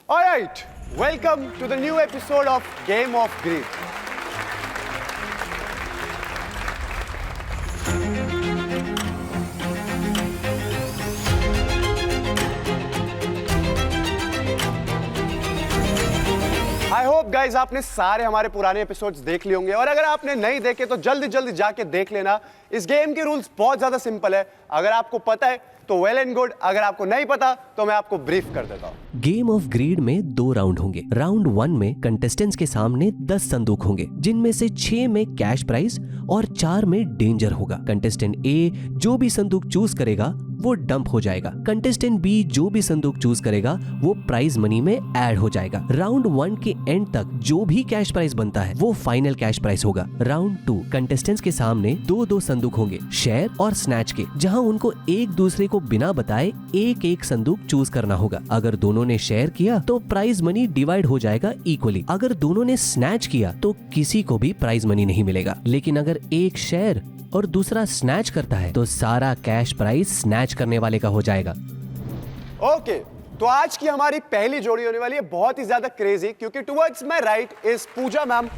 All right, welcome to the new episode of Game of Greed. I hope guys आपने सारे हमारे पुराने episodes देख लिए होंगे और अगर आपने नहीं देखे तो जल्दी जल्दी जाके देख लेना। इस गेम के रूल्स बहुत ज्यादा सिंपल है, अगर आपको पता है तो वेल एंड गुड, अगर आपको नहीं पता तो मैं आपको ब्रीफ कर देता हूँ। गेम ऑफ ग्रीड में 2 राउंड होंगे। राउंड 1 में कंटेस्टेंट्स के सामने 10 संदूक होंगे, जिनमें से 6 में कैश प्राइज और 4 में डेंजर होगा। कंटेस्टेंट ए जो भी संदूक चूज करेगा वो डंप हो जाएगा। कंटेस्टेंट बी जो भी संदूक चूज करेगा वो प्राइज मनी में ऐड हो जाएगा। राउंड 1 के एंड तक जो भी कैश प्राइज बनता है वो फाइनल कैश प्राइज होगा। राउंड 2 कंटेस्टेंट्स के सामने 2 संदूक होंगे, शेयर और स्नैच के, जहां उनको एक दूसरे को बिना बताए एक संदूक चूज करना होगा। अगर दोनों ने शेयर किया तो प्राइज मनी डिवाइड हो जाएगा इक्वली। अगर दोनों ने स्नैच किया तो किसी को भी प्राइज मनी नहीं मिलेगा। लेकिन अगर एक शेयर और दूसरा स्नैच करता है तो सारा कैश प्राइज स्नैच करने वाले का हो जाएगा। ओके, तो आज की हमारी पहली जोड़ी होने वाली है बहुत ही ज्यादा क्रेजी, क्योंकि towards my right is Pooja ma'am.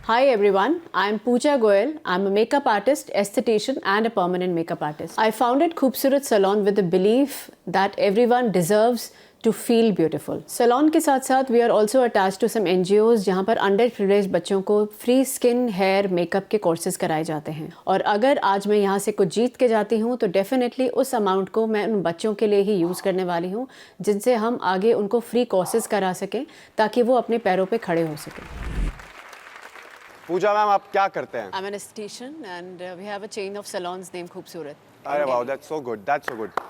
Hi everyone, I'm Pooja Goyal. I'm a makeup artist, esthetician and a permanent makeup artist. I founded Khoobsurat Salon with the belief that everyone deserves to feel beautiful. Salon के साथ साथ we are also attached to some NGOs जहाँ पर underprivileged बच्चों को free skin, hair, makeup के courses कराए जाते हैं। और अगर आज मैं यहाँ से कुछ जीत के जाती हूँ तो definitely उस amount को मैं उन बच्चों के लिए ही use करने वाली हूँ, जिनसे हम आगे उनको free courses करा सकें ताकि वो अपने पैरों पे खड़े हो सकें। पूजा मैम आप क्या करते हैं? I'm an esthetician and we have a chain of salons named Khoobsurat. अरे wow, that's so good, that's so good.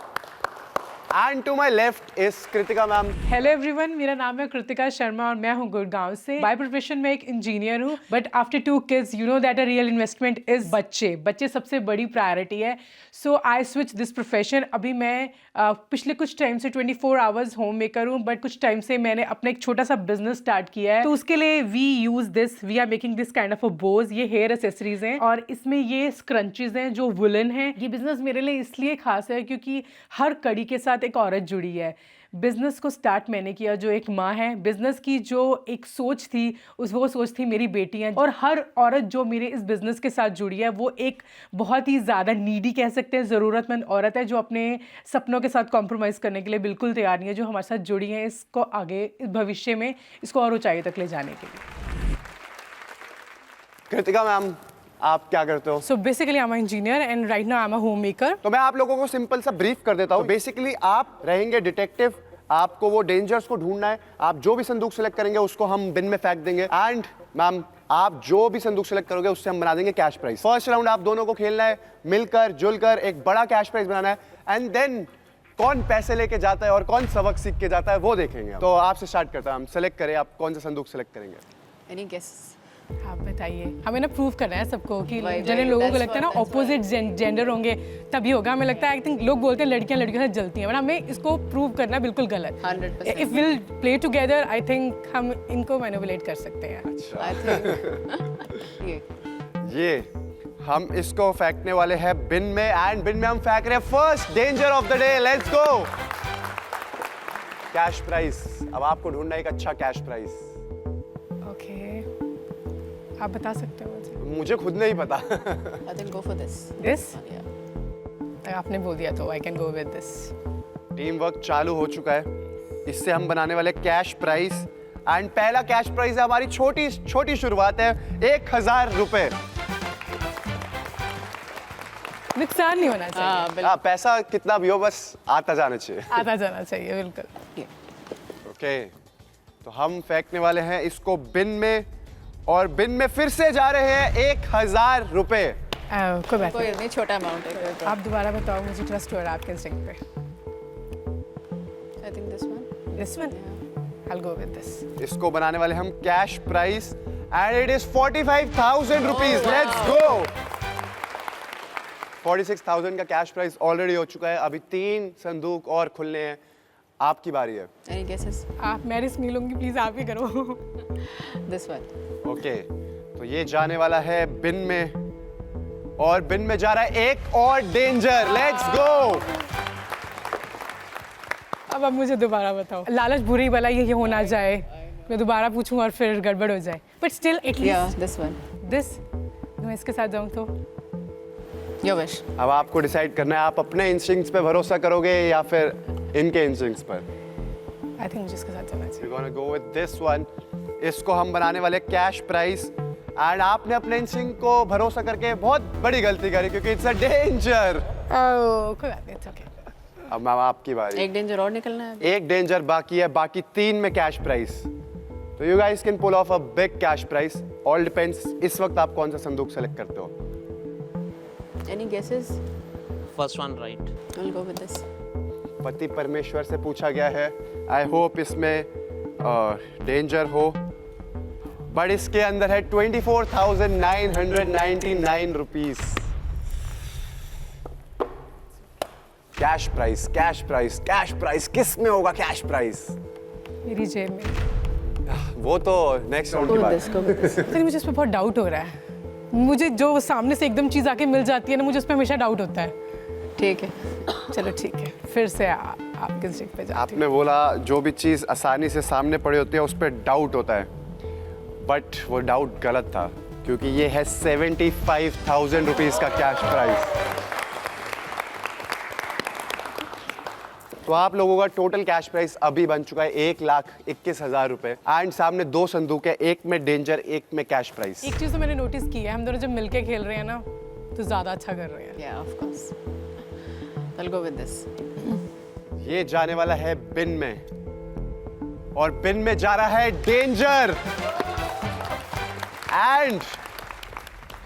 And to my left is Kritika ma'am. Hello everyone, मेरा नाम है कृतिका शर्मा और मैं हूँ गुड़गांव से। बाय प्रोफेशन में एक इंजीनियर हूँ, but after 2 kids you know that a real investment is बच्चे सबसे बड़ी प्रायोरिटी है। सो आई स्विच दिस प्रोफेशन। अभी मैं पिछले कुछ टाइम से 24 आवर्स होम मेकर हूँ, बट कुछ टाइम से मैंने अपना एक छोटा सा बिजनेस स्टार्ट किया है। तो उसके लिए we are making this kind of a bows. ये हेयर एसेसरीज हैं और इसमें ये स्क्रंचीज हैं जो वुलन हैं। ये बिजनेस मेरे लिए इसलिए खास है क्योंकि हर कड़ी के साथ एक औरत जुड़ी है। बिजनेस को स्टार्ट मैंने किया जो एक माँ है। बिजनेस की जो एक सोच थी वो सोच थी मेरी बेटियां, और हर औरत जो मेरे इस बिजनेस के साथ जुड़ी है वो एक बहुत ही ज़्यादा नीडी कह सकते हैं, ज़रूरतमंद औरत है जो अपने सपनों के साथ कॉम्प्रोमाइज़ करने के लिए बिल्कुल तैयार नहीं है, जो हमारे साथ जुड़ी है इसको आगे इस भविष्य में इसको और ऊंचाई तक ले जाने के लिए। कृतिका मैम आप क्या करते हो? So basically I am engineer and right now I am a home maker. तो मैं आप लोगों को सिंपल सा ब्रीफ कर देता हूँ। बेसिकली आप रहेंगे डिटेक्टिव, आपको वो डेंजर्स को ढूंढना है। आप जो भी संदूक सेलेक्ट करेंगे उसको हम बिन में फेंक देंगे, एंड मैम आप जो भी संदूक सेलेक्ट करोगे उससे हम बना देंगे कैश प्राइज। फर्स्ट राउंड आप दोनों को खेलना है, मिलकर जुलकर एक बड़ा कैश प्राइज बनाना है, एंड देन कौन पैसे लेके जाता है और कौन सबक सीख के जाता है वो देखेंगे। तो आपसे स्टार्ट करता है, हम सेलेक्ट करें, आप कौन सा संदूक सेलेक्ट करेंगे? Any guesses? आप बताइए। हमें ना प्रूव करना है सबको कि जिन लोगों को लगता है ना ऑपोजिट जेंडर होंगे तभी होगा। हमें लगता है आई थिंक लोग बोलते हैं लड़कियां लड़कियों से जलती हैं, बट हमें इसको प्रूव करना बिल्कुल गलत। 100%। If will play together I think हम इनको मैनिपुलेट कर सकते हैं। अच्छा I think ये हम इसको फेंकने वाले हैं बिन में, एंड बिन में हम फेंक रहे हैं first danger of the day. Let's go. Cash price, अब आपको ढूंढना है एक अच्छा कैश प्राइस। ओके, आप बता सकते हो मुझे खुद नहीं पता। I think go for this. This Yeah. आपने बोल दिया तो I can go with this. Team work चालू हो चुका है, इससे हम बनाने वाले कैश प्राइस, एंड पहला कैश प्राइस है हमारी छोटी छोटी शुरुआत है 1000 रुपए। नुकसान नहीं होना चाहिए। हाँ, पैसा कितना भी हो बस आता जाना चाहिए। आता जाना चाहिए बिल्कुल। ओके, तो हम फेंकने वाले हैं इसको बिन में, और बिन में फिर से जा रहे हैं 1000 रुपए। कोई बात कोई नहीं, नहीं, छोटा अमाउंट है। आप दोबारा बताओ, मुझे ट्रस्ट हो रहा है आपके इंस्टिंक्ट पे। I think this one. This one, I will go with this. इसको बनाने वाले हम cash price, and it is 45,000 rupees. Let's go. 46,000 का कैश प्राइस ऑलरेडी हो चुका है, अभी 3 संदूक और खुलने हैं। आपकी बारी है। Any guesses? आप मैं रिस्क नहीं लूंगी, प्लीज आप ही करो। This one. ओके, तो ये जाने वाला है बिन में, और बिन में जा रहा है एक और डेंजर। Let's go. अब आप मुझे दोबारा बताओ, लालच बुरी भला ये हो ना जाए, मैं दोबारा पूछूं और फिर गड़बड़ हो जाए, but still Yeah, this one. This मैं इसके साथ जाऊं तो Your wish. अब आपको डिसाइड करना है, आप अपने इंस्टिंक्ट्स पे भरोसा करोगे या फिर इनके इंस्टिंक्ट्स पर। आई थिंक मुझे इसके साथ जाना चाहिए। We're gonna go with this one. इसको हम बनाने वाले कैश प्राइस, एंड आपने अपने इंस्टिंक्ट को भरोसा करके बहुत बड़ी गलती करी क्योंकि इट्स अ डेंजर। कोई बात नहीं, it's okay. अब मैम आपकी बारी। एक डेंजर और निकलना है। एक डेंजर बाकी है, बाकी 3 में कैश प्राइस। तो you guys can pull off a big cash prize. All depends इस वक्त आप कौन सा संदूक सेलेक्ट करते हो। Any guesses? First one right. I'll go with this. पति परमेश्वर से पूछा गया है। आई होप इसमें डेंजर हो, बट इसके अंदर है 24,999 rupees cash price. Cash price, cash price किस में होगा कैश प्राइस? मेरी जेब में। वो तो नेक्स्ट राउंड Go की with बात। this. Go with this. लेकिन मुझे इस पर बहुत डाउट हो रहा है। मुझे जो सामने से एकदम चीज़ आके मिल जाती है ना, मुझे उस पर हमेशा डाउट होता है। ठीक है। चलो ठीक है, फिर से आपके इंस्टिंक्ट पे जाती आपने बोला जो भी चीज आसानी से सामने पड़ी होती है उस पर डाउट होता है, बट वो डाउट गलत था क्योंकि ये है 75,000 रुपीज का कैश प्राइस। तो आप लोगों का टोटल कैश प्राइस अभी बन चुका है 1,21,000 रुपए, एंड सामने 2 संदूक है, एक में डेंजर, एक में कैश प्राइस। एक चीज़ तो मैंने नोटिस की है, हम दोनों जब मिलके खेल रहे हैं ना तो ज़्यादा अच्छा कर रहे हैं। Yeah, of course. I'll go with this. ये जाने वाला है बिन में, और बिन में जा रहा है डेंजर, एंड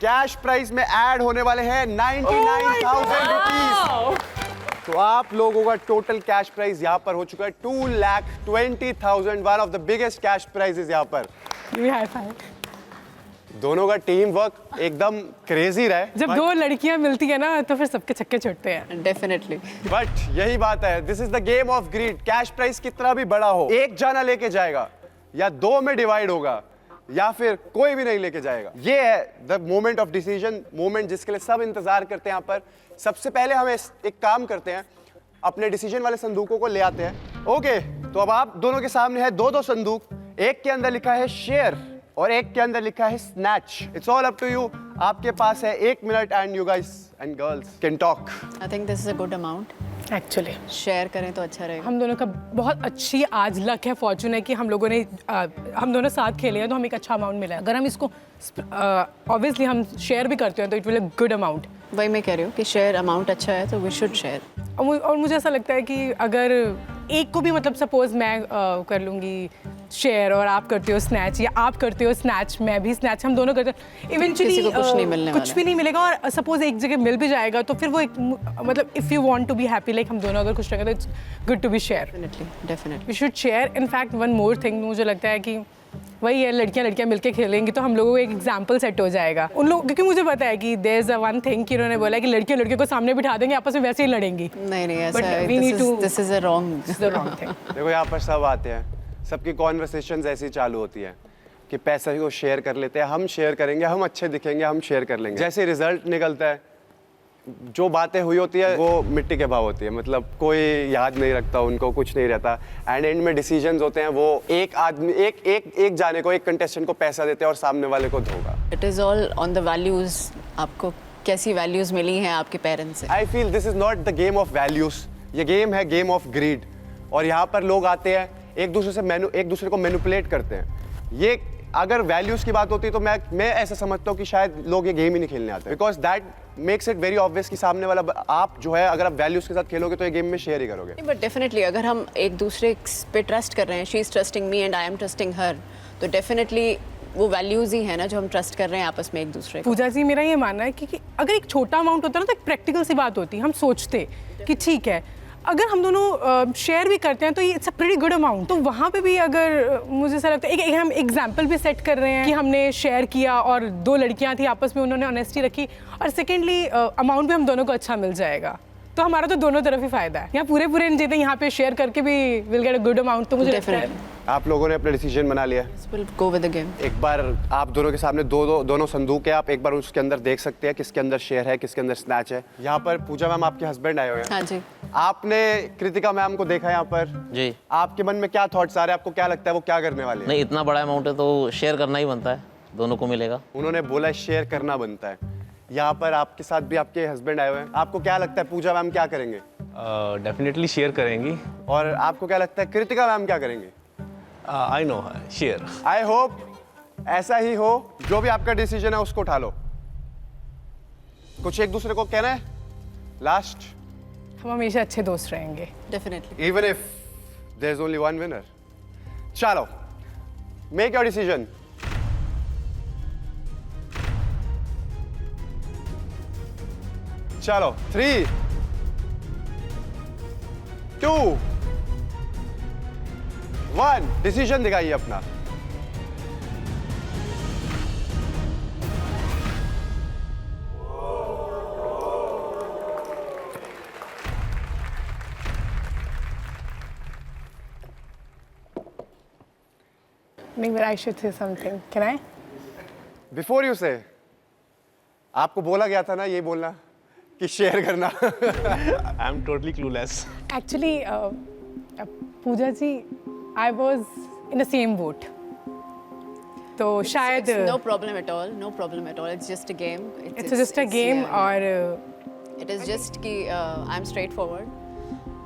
कैश प्राइस में ऐड होने वाले हैं 99,000 रुपीज। तो आप लोगों का टोटल कैश प्राइस यहाँ पर हो चुका है 2,20,000, one of the biggest cash prices यहाँ पर। ये हाई फाई। दोनों का टीम वर्क एकदम क्रेजी रहा है, जब 2 लड़कियां मिलती है ना तो फिर सबके छक्के छुटते हैं। Definitely. बट यही बात है, this is the game of greed. Cash prize कितना भी बड़ा हो, एक जाना लेके जाएगा या 2 में डिवाइड होगा या फिर कोई भी नहीं लेके जाएगा। ये है the moment of decision, moment जिसके लिए सब इंतजार करते हैं। यहाँ पर सबसे पहले हम एक काम करते हैं, अपने डिसीजन वाले संदूकों को ले आते हैं। ओके, तो अब आप दोनों के सामने है 2-2 संदूक, एक के अंदर लिखा है शेयर और एक के अंदर लिखा है snatch. It's all up to you. आपके पास है 1 minute and you guys and girls can talk. I think this is a good amount. Actually share करें तो अच्छा रहेगा। हम दोनों का बहुत अच्छी आज लक है, फॉर्चून है कि हम लोगों ने हम दोनों साथ खेले हैं तो हमें एक अच्छा अमाउंट मिला है। अगर हम इसको ऑब्वियसली हम शेयर भी करते हैं तो it will a good amount. वही मैं कह रही हूँ कि शेयर अमाउंट अच्छा है तो वी शुड शेयर। और मुझे ऐसा लगता है कि अगर एक को भी मतलब सपोज मैं कर लूँगी शेयर और आप करते हो स्नैच, या आप करते हो स्नैच मैं भी स्नैच, हम दोनों करते हैं, इवेंचुअली किसी को कुछ नहीं मिलने कुछ वाला। भी नहीं मिलेगा। और सपोज एक जगह मिल भी जाएगा तो फिर वो एक मतलब if you want to be happy, like हम दोनों अगर खुश रहेंगे तो it's good to be share. Definitely. We should share. In fact one more thing, मुझे लगता है कि वही है, लड़कियां मिलके खेलेंगी तो हम लोगों को एक एग्जाम्पल सेट हो जाएगा उन लोग, क्योंकि मुझे पता है कि there is a one thing कि उन्होंने बोला कि लड़कियों को सामने बिठा देंगे, आपस में वैसे ही लड़ेंगी। नहीं But ऐसा we need to- this is a wrong. The wrong thing. देखो यहाँ पर सब आते हैं, सबकी कॉन्वर्सेशंस ऐसी चालू होती है कि पैसा को शेयर कर लेते हैं, हम शेयर करेंगे, हम अच्छे दिखेंगे, हम शेयर कर लेंगे। जैसे रिजल्ट निकलता है, जो बातें हुई होती है वो मिट्टी के भाव होती है, मतलब कोई याद नहीं रखता, उनको कुछ नहीं रहता। एंड एंड में डिसीजंस होते हैं, वो एक आदमी एक जाने को, एक कंटेस्टेंट को पैसा देते हैं और सामने वाले को धोखा। It is all on the values. आपको कैसी वैल्यूज मिली हैं आपके पेरेंट्स से? I feel this is not the game of values, ये गेम है गेम ऑफ ग्रीड। और यहाँ पर लोग आते हैं एक दूसरे को मैनिपुलेट करते हैं। ये अगर वैल्यूज की बात होती है तो मैं ऐसा समझता हूँ कि शायद लोग ये गेम ही नहीं खेलने आते, because that makes it very obvious कि सामने वाला आप जो है, अगर आप वैल्यूज के साथ खेलोगे तो ये गेम में शेयर ही करोगे। बट डेफिनेटली अगर हम एक दूसरे पे ट्रस्ट कर रहे हैं, she is trusting me and I am trusting her, तो डेफिनेटली वो वैल्यूज ही है ना जो हम ट्रस्ट कर रहे हैं आपस में एक दूसरे को। पूजा जी, मेरा ये मानना है कि अगर एक छोटा अमाउंट होता है ना तो एक प्रैक्टिकल सी बात होती है, हम सोचते कि ठीक है अगर हम दोनों शेयर भी करते हैं तो ये it's a pretty good amount. तो वहाँ पे भी अगर मुझे ऐसा लगता है एक हम एग्जाम्पल भी सेट कर रहे हैं कि हमने शेयर किया और 2 लड़कियाँ थी आपस में, उन्होंने ऑनेस्टी रखी, और सेकेंडली अमाउंट भी हम दोनों को अच्छा मिल जाएगा। तो हमारा तो दोनों तरफ ही फायदा है। यहाँ पूरे नहीं जीते, यहाँ पे शेयर करके भी will get a good amount. तो मुझे लगता है Definitely. आप लोगों ने अपना डिसीजन बना लिया। We'll go with the game. एक बार आप दोनों के सामने दोनों संदूक है, आप एक बार उसके अंदर देख सकते हैं किसके अंदर शेयर है, किसके अंदर स्नैच है। यहाँ पर पूजा मैम आपके हस्बैंड आए हुए हैं। हाँ जी। आपने कृतिका मैम को देखा यहाँ पर, जी। आपके मन में क्या थॉट्स आ रहे हैं, आपको क्या लगता है वो क्या करने वाले हैं? नहीं, इतना बड़ा अमाउंट है तो शेयर करना ही बनता है, दोनों को मिलेगा। उन्होंने बोला शेयर करना बनता है। यहाँ पर आपके साथ भी आपके हस्बैंड आए हुए हैं, आपको क्या लगता है पूजा मैम क्या करेंगे? डेफिनेटली शेयर करेंगी। और आपको क्या लगता है कृतिका मैम क्या करेंगे? I know, share. I hope ऐसा ही हो। जो भी आपका डिसीजन है उसको उठा लो। कुछ एक दूसरे को कहना है लास्ट? हम हमेशा अच्छे दोस्त रहेंगे। Definitely. Even if there is only one winner. चलो, मेक योर डिसीजन। चलो, 3, 2, 1, डिसीजन दिखाइए अपना। नहीं, but I should say something. Can I? Before you से, आपको बोला गया था ना ये बोलना कि शेयर करना। I am totally clueless. Actually, Puja ji, I was in the same boat. तो शायद It's no problem at all. No problem at all. It's just a game. it's just a game yeah. और It is just कि I'm straightforward.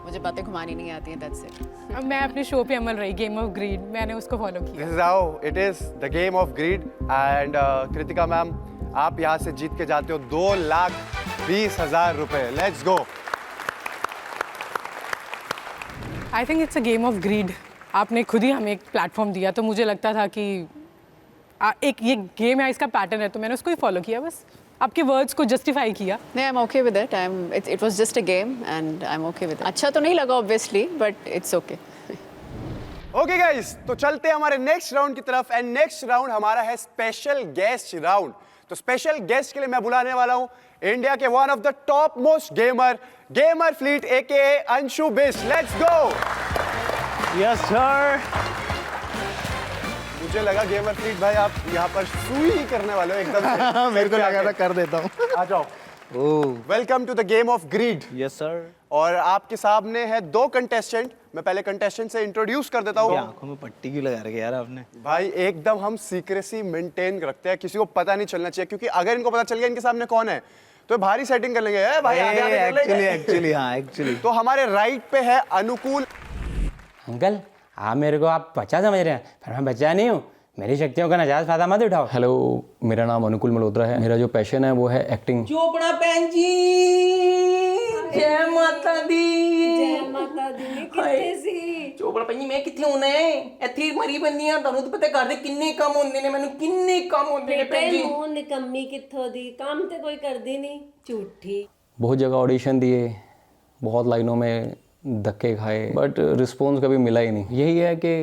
मुझे बातें घुमानी नहीं आती हैं, that's it. अब मैं अपने शो पे अमल रही, गेम ऑफ ग्रीड, मैंने उसको फॉलो किया। This is how it is, the game of greed. And Kritika ma'am, आप यहाँ से जीत के जाते हो 2,20,000 रुपए। Let's go. I think it's a game of greed. आपने खुद ही हमें एक प्लेटफॉर्म दिया, तो मुझे लगता था कि एक ये गेम है, इसका पैटर्न है, तो मैंने उसको ही फॉलो किया, बस आपके वर्ड्स को जस्टिफाई किया। नहीं, I'm okay with it. It was just a game and I'm okay with it. अच्छा तो नहीं लगा obviously, but it's okay. Okay guys, तो चलते हैं हमारे नेक्स्ट राउंड की तरफ। एंड नेक्स्ट राउंड हमारा है स्पेशल गेस्ट राउंड। तो स्पेशल गेस्ट के लिए मैं बुलाने वाला हूं इंडिया के one of the top most gamer Fleet AK Anshu Bisht. Let's go. Yes sir. मुझे लगा गेमर फ्लीट भाई आप यहाँ पर सुई ही करने वाले हो एकदम से। मेरे को लगा था कर देता हूँ। आ जाओ। Welcome to the game of greed. Yes sir. और आपके सामने है 2 कंटेस्टेंट। मैं पहले कंटेस्टेंट से इंट्रोड्यूस कर देता हूँ। आंखों में पट्टी क्यों लगा रखी यार आपने? भाई एकदम हम सीक्रेसी मेंटेन रखते हैं, किसी को पता नहीं चलना चाहिए, क्योंकि अगर इनको पता चल गया इनके सामने कौन है तो भारी सेटिंग कर लेंगे। भाई आगे आगे कर लेंगे। एक्चुअली तो हमारे राइट पे है अनुकूल। अंकल, आप मेरे को आप बच्चा समझ रहे हैं, पर मैं बच्चा नहीं हूँ। मेरी शक्तियों का नाजायज फायदा मत उठाओ। हेलो, मेरा नाम अनुकूल मल्होत्रा है। मेरा जो पैशन है वो है एक्टिंग। चोपड़ा बहन जी, जय माता दी। जय माता दी। कितने सी चोपड़ा बहन जी मैं कितने होने ਇੱਥੇ ਮਰੀ ਬੰਦੀਆਂ ਤੁਹਾਨੂੰ ਤਾਂ ਪਤਾ ਕਰਦੇ ਕਿੰਨੇ ਕੰਮ ਹੁੰਦੇ ਨੇ ਮੈਨੂੰ ਕਿੰਨੇ ਕੰਮ ਹੁੰਦੇ ਨੇ ਭੈਣ ਜੀ। ਮੂੰਹ ਨਿਕੰਮੀ ਕਿੱਥੋਂ ਦੀ ਕੰਮ ਤੇ ਕੋਈ ਕਰਦੀ ਨਹੀਂ ਝੂਠੀ। बहुत जगह ऑडिशन दिए, बहुत लाइनों में धक्के खाए, बट रिस्पॉन्स कभी मिला ही नहीं। यही है कि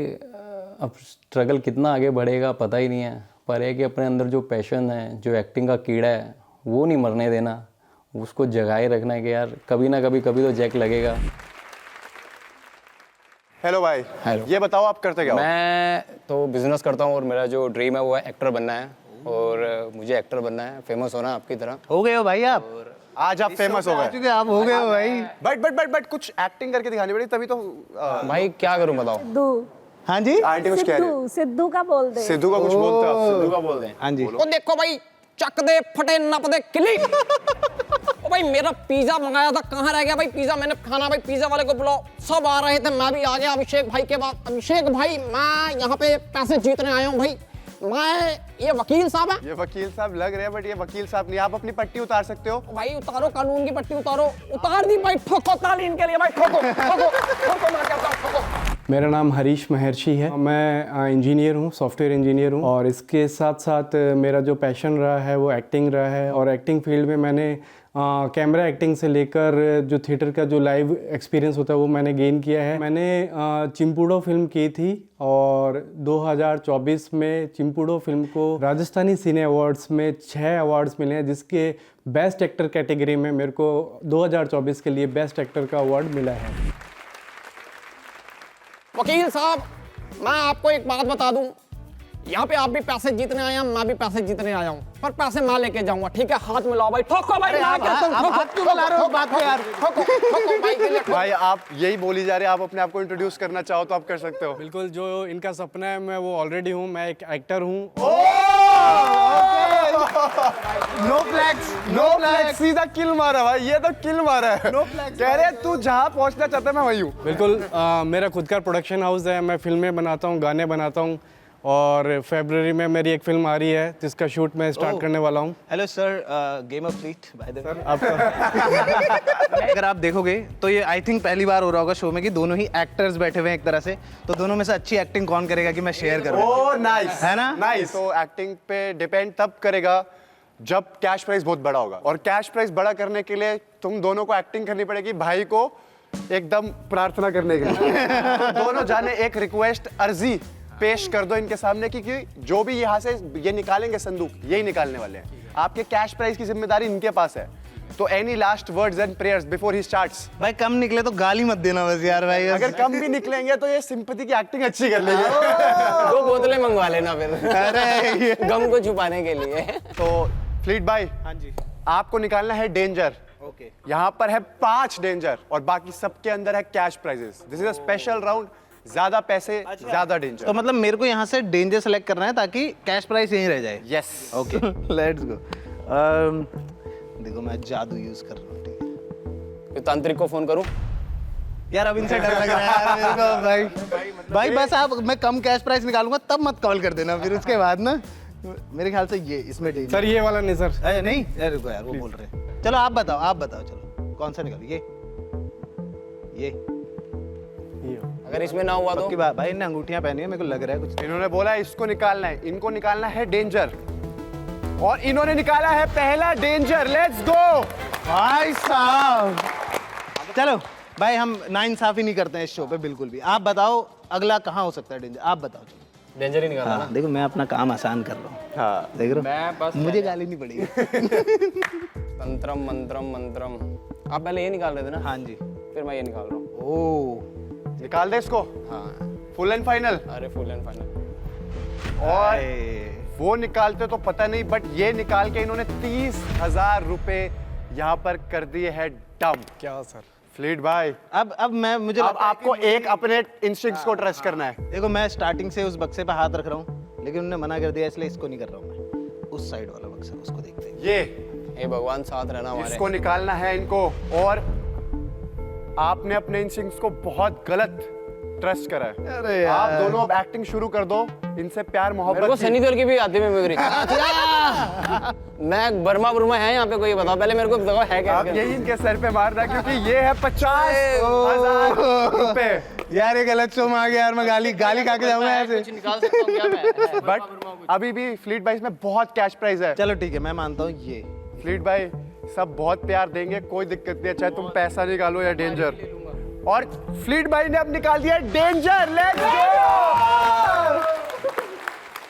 अब स्ट्रगल कितना आगे बढ़ेगा पता ही नहीं है, पर है कि अपने अंदर जो पैशन है, जो एक्टिंग का कीड़ा है, वो नहीं मरने देना, उसको जगाए रखना है कि यार कभी ना कभी तो जैक लगेगा। हेलो भाई। हेलो। ये बताओ आप करते क्या हो? मैं तो बिजनेस करता हूँ और मेरा जो ड्रीम है वो है एक्टर बनना है, और मुझे एक्टर बनना है, फेमस होना है आपकी तरह। हो गए हो भाई आप। आज आप फेमस हो गए। आप हो गए हो भाई। बट कुछ एक्टिंग करके दिखानी पड़ी तभी तो। भाई क्या करूँ बताओ? हाँ जी। आंटी कुछ कह रहे हैं। सिद्धू का बोल दे। सिद्धू का कुछ बोलते हो? सिद्धू का बोल दें। हाँ जी। ਉਹ ਦੇਖੋ भाई, ਚੱਕ ਦੇ फटे नप दे किली। ओ भाई मेरा पिज्जा मंगाया था, कहाँ रह गया भाई पिज्जा? मैंने खाना भाई पिज्जा वाले को बुलाओ। सब आ रहे थे, मैं भी आ गया अभिषेक भाई के बाद। अभिषेक भाई मैं यहाँ पे पैसे जीतने आया हूँ भाई। मैं ये वकील साहब है। ये वकील साहब लग रहे हैं, बट ये वकील साहब नहीं। आप अपनी पट्टी उतार सकते हो। भाई उतारो कानून की पट्टी उतारो। उतार दी भाई, ठोको तालीम के लिए भाई, ठोको ठोको ठोको, मैं कहता हूँ ठोको। मेरा नाम हरीश महर्षि है। मैं इंजीनियर हूँ, सॉफ्टवेयर इंजीनियर हूँ, और इसके साथ साथ मेरा जो पैशन रहा है वो एक्टिंग रहा है। और एक्टिंग फील्ड में मैंने कैमरा एक्टिंग से लेकर जो थिएटर का जो लाइव एक्सपीरियंस होता है वो मैंने गेन किया है। मैंने चिंपुड़ो फिल्म की थी और 2024 में चिंपुड़ो फिल्म को राजस्थानी सिने अवार्ड्स में 6 अवार्ड्स मिले हैं, जिसके बेस्ट एक्टर कैटेगरी में मेरे को 2024 के लिए बेस्ट एक्टर का अवार्ड मिला है। वकील साहब, मैं आपको एक बात बता दूं, यहाँ पे आप भी पैसे जीतने आए हैं, मैं भी पैसे जीतने आया हूँ, पर पैसे मैं लेके जाऊंगा, ठीक है? हाथ मिलाओ भाई, ठोको भाई, आप हाथ क्यों मिला रहे हो बात पे यार? ठोको भाई के लिए। भाई आप यही बोली जा रहे हैं, आप अपने आप को इंट्रोड्यूस करना चाहो तो आप कर सकते हो। बिल्कुल, जो इनका सपना है मैं वो ऑलरेडी हूँ। मैं एक एक्टर हूँ। नो फ्लैक्स, नो फ्लैक्स, सीधा किल मारा भाई, ये तो किल मारा है। नो फ्लैक्स कह रहे तू जहाँ पहुँचना चाहता है मैं वही हूँ। बिल्कुल, मेरा खुद का प्रोडक्शन हाउस है। मैं फिल्में बनाता हूँ, गाने बनाता हूँ, और फरवरी में मेरी एक फिल्म आ रही है जिसका शूट मैं स्टार्ट करने वाला हूँ। Hello sir, game of fleet by the way. अगर आप देखोगे तो ये आई थिंक पहली बार हो रहा होगा शो में कि दोनों ही एक्टर्स बैठे हुए हैं एक तरह से, तो दोनों में से अच्छी एक्टिंग कौन करेगा कि मैं शेयर करूँ। ओह नाइस, है ना? नाइस। तो एक्टिंग पे डिपेंड तब करेगा जब कैश प्राइस बहुत बड़ा होगा, और कैश प्राइस बड़ा करने के लिए तुम दोनों को एक्टिंग करनी पड़ेगी भाई को एकदम प्रार्थना करने के लिए। दोनों जाने एक रिक्वेस्ट, अर्जी पेश कर दो इनके सामने कि जो भी यहाँ से ये निकालेंगे संदूक, यही निकालने वाले हैं। आपके कैश प्राइस की जिम्मेदारी इनके पास है। तो any last words and prayers before he starts? भाई कम निकले तो गाली मत देना बस यार भाई। अगर कम भी निकलेंगे तो ये सिंपैथी की एक्टिंग अच्छी कर लेंगे। 2 बोतलें मंगवा लेना फिर, अरे गम को छुपाने के लिए। तो फ्लीट भाई, हाँ जी, आपको निकालना है डेंजर। ओके। यहाँ पर है 5 डेंजर और बाकी सबके अंदर है cash prices. This is a special round, ज्यादा पैसे ज्यादा डेंजर। तो मतलब मेरे को यहाँ से डेंजर सेलेक्ट करना है ताकि कैश प्राइस यहीं रह जाए। Yes, okay, let's go. देखो मैं जादू यूज कर रहा हूँ, ठीक है? तांत्रिक को फोन करूं? यार अब इनसे डर लग रहा है यार मेरे को भाई बस आप, मैं कम कैश प्राइस निकालूंगा तब मत कॉल कर देना फिर उसके बाद ना। मेरे ख्याल से ये इसमें डेंजर। सर ये वाला नहीं सर। अरे नहीं यार, रुको यार, वो बोल रहे हैं। चलो आप बताओ चलो कौन सा निकालो? ये अगर इसमें ना हुआ तो? की बात भाई, इन्हें अंगूठियां पहनी है, मेरे को लग रहा है कुछ। इन्होंने बोला इसको निकालना है, इनको निकालना है डेंजर, और इन्होंने निकाला है पहला डेंजर। लेट्स गो भाई साहब। चलो भाई, हम नाइंसाफी नहीं करते हैं इस शो पे बिल्कुल भी। आप बताओ अगला कहाँ हो सकता है डेंजर? आप बताओ। चलो डेंजर ही निकालना। हाँ, देखो मैं अपना काम आसान कर रहा हूँ। हाँ, देख रहे हो, मुझे गाली नहीं पड़ेगी। तंत्रम मंत्रम मंत्रम। आप पहले ये निकाल रहे थे ना? हाँ जी, फिर मैं ये निकाल रहा हूँ। ओह, निकाल दे इसको। हाँ, फुल एंड फाइनल। अरे फुल एंड फाइनल। और वो निकालते तो पता नहीं, बट ये निकाल के इन्होंने 30,000 रुपए यहाँ पर कर दिए हैं डम। क्या सर? फ्लीट भाई, अब मैं मुझे अब आपको एक अपने इंस्टिंक्ट्स को ट्रस्ट करना है। देखो मैं स्टार्टिंग से उस बक्से पे हाथ रख रहा हूँ, लेकिन उन्होंने मना कर दिया, इसलिए इसको नहीं कर रहा हूँ मैं। उस साइड वाला बक्सा, उसको देखते हैं। ये हे भगवान साथ रहना हमारे। इसको निकालना है इनको, और आपने अपने इंस्टिंक्ट्स को बहुत गलत ट्रस्ट करा है। अरे यार, आप दोनों अब एक्टिंग शुरू कर दो, इनसे प्यार मेरे को मोहब्बत सनी देओल की भी आती है मेमोरी। मैं बर्मा है यहाँ पे, कोई बताओ पहले मेरे को, बताओ है क्या? आप यही इनके सर पे मारना, क्योंकि ये है 50,000 रुपए। यार ये गलत शो में आ गया यार, मैं गाली खा के जाऊंगा यहाँ से। निकाल सकता हूँ क्या मैं? बट अभी भी फ्लीट भाई इसमें बहुत कैश प्राइस है। चलो ठीक है, मैं मानता हूँ ये। फ्लीट भाई सब बहुत प्यार देंगे, कोई दिक्कत नहीं है, चाहे तुम पैसा निकालो या डेंजर। और फ्लीट भाई ने अब निकाल दिया डेंजर। Let's go.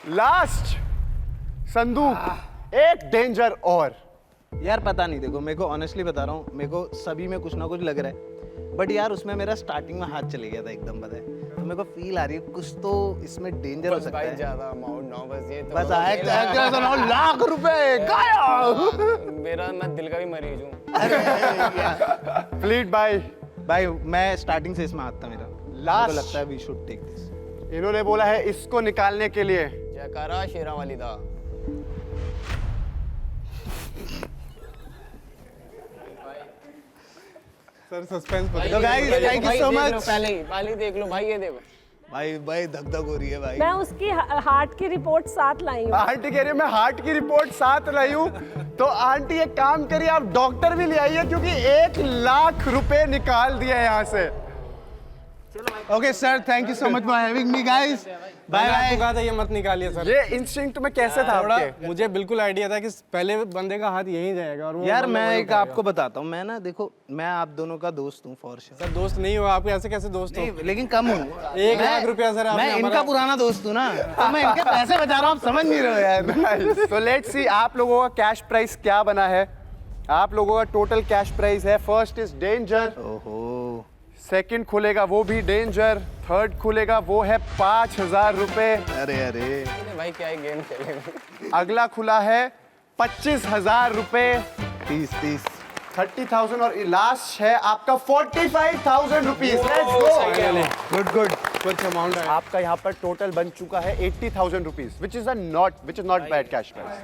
लास्ट संदूक, एक डेंजर और। यार पता नहीं, देखो मेरे को ऑनेस्टली बता रहा हूँ, मेरे को सभी में कुछ ना कुछ लग रहा है, बट यार उसमें मेरा स्टार्टिंग में हाथ चले गया था एकदम, पता है? तो मेरे को फील आ रही है कुछ तो इसमें डेंजर हो सकता भाई है। ज्यादा अमाउंट ना, बस ये तो बस लाख रुपए गायब। मेरा, मैं दिल का भी मरीज हूँ। फ्लीट भाई, मैं स्टार्टिंग से इसमें हाथ था मेरा। Last. मुझे लगता है वी शुड टेक दिस। इन्होंने बोला है इसको निकालने के लिए जयकारा शेरा वाली दा। सर सस्पेंस तो guys thank you so much. पहले ही देख लो भाई, ये देखो भाई धक धक हो रही है भाई। मैं उसकी हार्ट की रिपोर्ट साथ लाई हूँ। आंटी कह रही है मैं हार्ट की रिपोर्ट साथ लाई हूँ। तो आंटी एक काम करिए, आप डॉक्टर भी ले आइए, क्योंकि 1 लाख रुपए निकाल दिए यहाँ से। Okay sir, thank you so much for having me guys. Bye मैंने आपको बाय। कहा था ये मत निकालिए सर। ये इंस्टिंक्ट में कैसे था थोड़ा आपके? मुझे बिल्कुल आइडिया था कि पहले बंदे का हाथ यहीं जाएगा और वो यार बंदा मैं वहीं एक उठाएगा। आपको बताता हूँ, मैं ना देखो, मैं आप दोनों का दोस्त हूँ फॉर श्योर। सर दोस्त नहीं हो आप, ऐसे कैसे दोस्त हो? नहीं, लेकिन कम हूँ। 1 लाख रुपया सर आपने मैं इनका हमारा- पुराना दोस्त हूँ ना, तो मैं इनके पैसे बचा रहा हूँ, आप समझ नहीं रहे हो यार। तो लेट्स सी आप लोगों का कैश प्राइस क्या बना है। आप लोगों का टोटल कैश प्राइस है, फर्स्ट इज डेंजर, ओहो, सेकंड खुलेगा वो भी डेंजर, थर्ड खुलेगा वो है 5,000 रुपए, अरे अरे, भाई क्या ही गेम खेलेंगे। अगला खुला है 25,000 रुपए, 30 30,000 और लास्ट है आपका 45,000 rupees. Let's go, good good, कुछ अमाउंट है। आपका यहाँ पर टोटल बन चुका है 80,000 rupees, which is not bad cash price.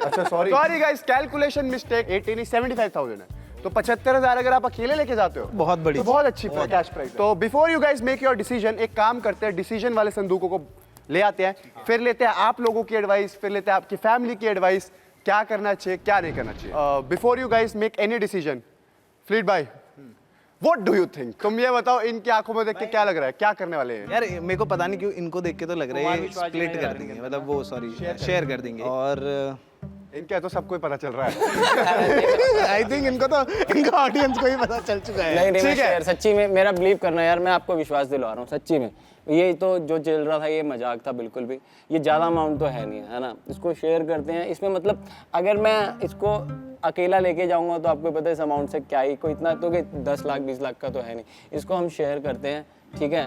अच्छा सॉरी गाइस, कैलकुलेशन मिस्टेक, 80 नहीं 75,000 है। तो 75,000 अगर आप अकेले लेके जाते हो बहुत बड़ी तो बहुत अच्छी कैश प्राइस। तो before you guys make your decision, एक काम करते हैं, डिसीजन वाले संदूकों को ले आते हैं, फिर लेते हैं आप लोगों की एडवाइस, फिर लेते हैं आपकी फैमिली की एडवाइस, क्या करना चाहिए क्या नहीं करना चाहिए। Before you guys make any decision, fleet भाई व्हाट डू यू थिंक? तुम ये बताओ, इनकी आंखों में देख के क्या लग रहा है, क्या करने वाले हैं? यार मेरे को पता नहीं क्यों इनको देख के तो लग रहा है ये स्प्लिट कर देंगे, मतलब वो सॉरी शेयर कर देंगे। और इनका तो सबको ही पता चल रहा है। आई थिंक इनका ऑडियंस को ही पता चल चुका है। नहीं ठीक है। यार सच्ची में मेरा बिलीव करना यार, मैं आपको विश्वास दिलवा रहा हूँ सच्ची में। ये तो जो चल रहा था ये मजाक था बिल्कुल भी, ये ज़्यादा अमाउंट तो है नहीं है ना, इसको शेयर करते हैं। इसमें मतलब अगर मैं इसको अकेला लेके जाऊंगा तो आपको पता है इस अमाउंट से क्या ही कोई इतना तो कि 10 लाख 20 लाख का तो है नहीं। इसको हम शेयर करते हैं, ठीक है,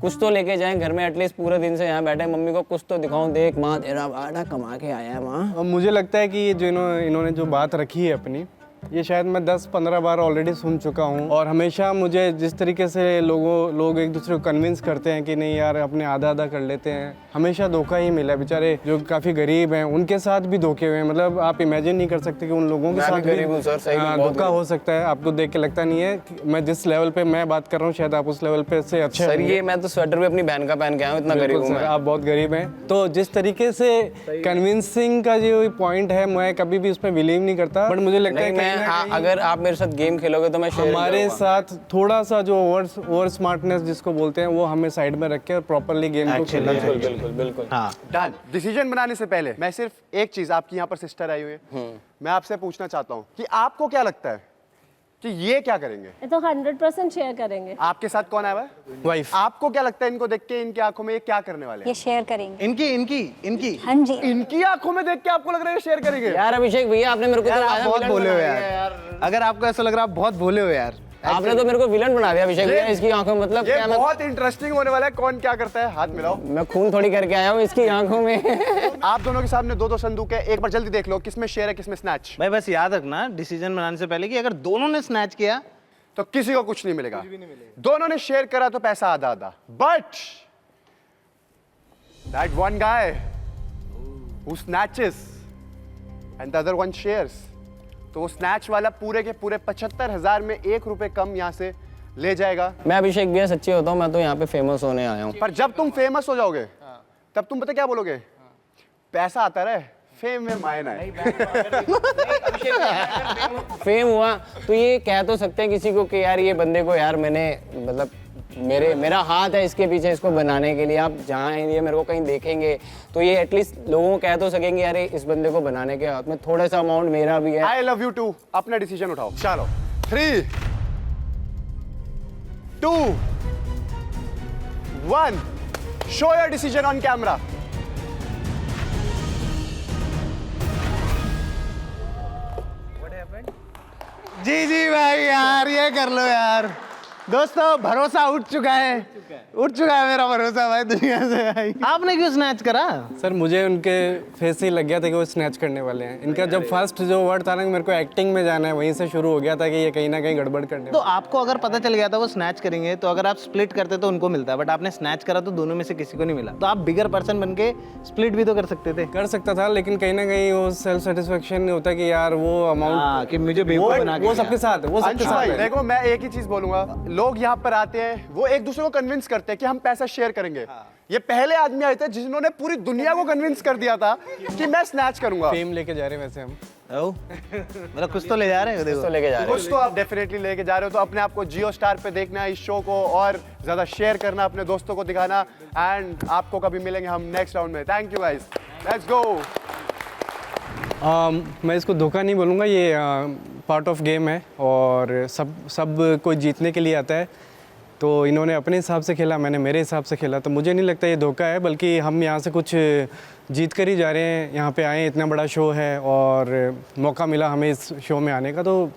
कुछ तो लेके जाएं घर में, एटलीस्ट पूरे दिन से यहाँ बैठे मम्मी को कुछ तो दिखाऊं, देख माँ तेरा बाड़ा कमा के आया है माँ। और मुझे लगता है कि ये जो इन्होंने जो बात रखी है अपनी, ये शायद मैं 10-15 बार ऑलरेडी सुन चुका हूँ। और हमेशा मुझे जिस तरीके से लोग एक दूसरे को कन्विंस करते हैं कि नहीं यार अपने आधा आधा कर लेते हैं, हमेशा धोखा ही मिला। बेचारे जो काफ़ी गरीब हैं उनके साथ भी धोखे हुए हैं। मतलब आप इमेजिन नहीं कर सकते कि उन लोगों के साथ गरीब हूँ सर, सही में बहुत धोखा हो सकता है। आपको देख के लगता नहीं है कि मैं जिस लेवल पे मैं बात कर रहा हूँ शायद आप उस लेवल पे से अच्छे सर ये मैं तो स्वेटर भी अपनी बहन का पहन के आया हूँ, इतना गरीब हूँ सर, मैं। आप बहुत गरीब हैं। तो जिस तरीके से कन्विंसिंग का जो पॉइंट है, मैं कभी भी उस पर बिलीव नहीं करता, बट मुझे लगता है नहीं कहीं ना कहीं अगर आप मेरे साथ गेम खेलोगे तो मैं शेयर हमारे साथ थोड़ा सा जो ओवर स्मार्टनेस जिसको बोलते हैं वो हमें साइड में रख के और प्रॉपरली गेम को खेलना चाहिए। बिल्कुल बिल्कुल। हाँ, डन। डिसीजन बनाने से पहले मैं सिर्फ एक चीज, आपकी यहाँ पर सिस्टर आई हुई है, मैं आपसे पूछना चाहता हूँ कि आपको क्या लगता है कि ये क्या करेंगे? ये तो 100% शेयर करेंगे। आपके साथ कौन आया हुआ है? वाइफ। आपको क्या लगता है इनको देख के, इनकी आंखों में ये क्या करने वाले हैं? ये शेयर करेंगे। इनकी हाँ जी। इनकी आंखों में देख के आपको लग रहा है शेयर करेंगे? यार अभिषेक भैया आपने मेरे को यार तो आप आया बहुत विलन भोले हो बना दिया यार। अगर आपको ऐसा लग रहा है आप बहुत भोले हो यार। आपने तो मेरे को विलन बना दिया अभिषेक भैया, इसकी आंखों में मतलब ये क्या मैं बहुत इंटरेस्टिंग होने वाला है। कौन क्या करता है, हाथ मिलाओ। मैं खून थोड़ी करके आया हूँ इसकी आंखों में। आप दोनों के सामने 2-2 संदूक है, एक बार जल्दी देख लो किसमें शेयर है किसमें स्नैच। भाई बस याद रखना डिसीजन बनाने से पहले कि अगर दोनों ने स्नैच किया तो किसी को कुछ नहीं मिलेगा। दोनों ने शेयर करा तो पैसा आधा आधा, but that one guy who snatches and the other one shares, तो वो स्नैच वाला पूरे के पूरे 75,000 में 1 रुपए कम यहाँ से ले जाएगा। मैं अभिषेक भैया सच्ची होता हूँ, मैं तो यहाँ पे फेमस होने आया हूँ। पर जब तुम फेमस हो जाओगे तब तुम पता क्या बोलोगे? पैसा आता रहे, फेम में मायना है। फेम हुआ तो ये कह तो सकते हैं किसी को कि यार ये बंदे को यार मैंने मतलब मेरा हाथ है इसके पीछे इसको बनाने के लिए। आप जहाँ ये मेरे को कहीं देखेंगे तो ये एटलीस्ट लोगों को कह तो सकेंगे यार इस बंदे को बनाने के हाथ में थोड़ा सा अमाउंट मेरा भी है। I love you too. अपना डिसीजन उठाओ। चलो 3, 2, 1, show your decision on camera. जी भाई यार ये कर लो यार। दोस्तों भरोसा उठ चुका है मेरा भरोसा भाई दुनिया से भाई। आपने क्यों स्नैच करा? सर मुझे उनके फेस से ही लग गया था कि वो स्नैच करने वाले हैं। इनका जब फर्स्ट जो वर्ड था ना कि मेरे को एक्टिंग में जाना है, वहीं से शुरू हो गया था कि ये कहीं ना कहीं गड़बड़ करने तो आपको अगर पता चल गया था वो स्नैच करेंगे तो अगर आप स्प्लिट करते तो उनको मिलता, बट आपने स्नैच करा तो दोनों में से किसी को नहीं मिला। तो आप बिगर पर्सन बन के स्प्लिट भी तो कर सकते थे। कर सकता था, लेकिन कहीं ना कहीं वो सेल्फ सेटिस्फेक्शन नहीं होता कि यार वो अमाउंट कि मुझे बेवकूफ बना के वो सबके साथ है, वो सबके अंशु साथ भाई है। देखो, मैं एक ही चीज बोलूंगा, लोग यहाँ पर आते हैं वो एक दूसरे को कन्विंस करते हैं कि हम पैसा शेयर करेंगे। ये पहले आदमी आए थे जिन्होंने पूरी दुनिया को कन्विंस कर दिया था कि मैं स्नैच करूंगा। फेम लेके जा रहे हैं वैसे हम। मतलब कुछ तो ले जा रहे हो, देखो लेके जा रहे कुछ तो आप डेफिनेटली लेके जा रहे हो, तो अपने आप को जियो स्टार पे देखना, इस शो को और ज्यादा शेयर करना, अपने दोस्तों को दिखाना, एंड आपको कभी मिलेंगे हम नेक्स्ट राउंड में। Thank you guys, let's go. मैं इसको धोखा नहीं बोलूँगा, ये पार्ट ऑफ गेम है और सब कोई जीतने के लिए आता है। तो इन्होंने अपने हिसाब से खेला, मैंने मेरे हिसाब से खेला, तो मुझे नहीं लगता ये धोखा है, बल्कि हम यहाँ से कुछ जीत कर ही जा रहे हैं। यहाँ पे आए, इतना बड़ा शो है और मौका मिला हमें इस शो में आने का, तो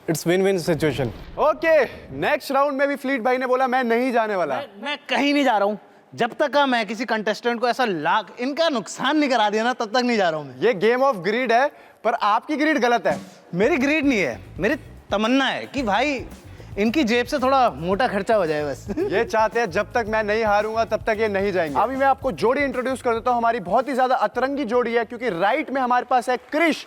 it's win win situation. Okay, next round में भी फ्लीट भाई ने बोला मैं नहीं जाने वाला। मैं कहीं नहीं जा रहा हूँ जब तक का मैं किसी कंटेस्टेंट को ऐसा इनका नुकसान नहीं करा दिया ना, तब तक नहीं जा रहा हूँ मैं। ये गेम ऑफ ग्रीड है, पर आपकी ग्रीड गलत है। मेरी ग्रीड नहीं है, मेरी तमन्ना है कि भाई इनकी जेब से थोड़ा मोटा खर्चा हो जाए बस। ये चाहते हैं जब तक मैं नहीं हारूंगा तब तक ये नहीं जाएंगे। अभी मैं आपको जोड़ी इंट्रोड्यूस कर देता हूँ, हमारी बहुत ही ज्यादा अतरंगी जोड़ी है, क्योंकि राइट में हमारे पास है क्रिश।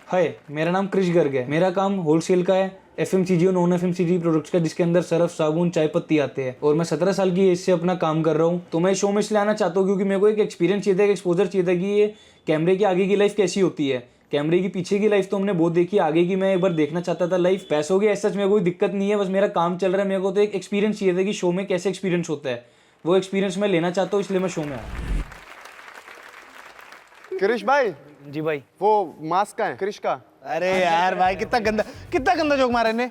हाय, मेरा नाम क्रिश गर्ग है। मेरा काम होलसेल का है, एफएमसीजी और नॉन एफएमसीजी प्रोडक्ट्स का, जिसके अंदर सर्फ, साबुन, चाय पत्ती आते हैं। और मैं 17 साल की एज से अपना काम कर रहा हूँ। तो मैं शो में इसलिए आना चाहता हूँ क्योंकि मेरे को एक एक्सपीरियंस चाहिए था, एक एक्सपोजर चाहिए था कि ये कैमरे के आगे की लाइफ कैसी होती है। कैमरे की पीछे की लाइफ तो हमने बहुत देखी, आगे की मैं एक बार देखना चाहता था लाइफ। पैसों की ऐसा मेरे कोई दिक्कत नहीं है, बस मेरा काम चल रहा है। मेरे को तो एक एक्सपीरियंस चाहिए था कि शो में कैसे एक्सपीरियंस होता है, वो एक्सपीरियंस मैं लेना चाहता हूँ, इसलिए मैं शो में आया। क्रिश भाई जी भाई, वो मास्क का है क्रिश का। अरे यार भाई, कितना गंदा जोक मारा इन्हें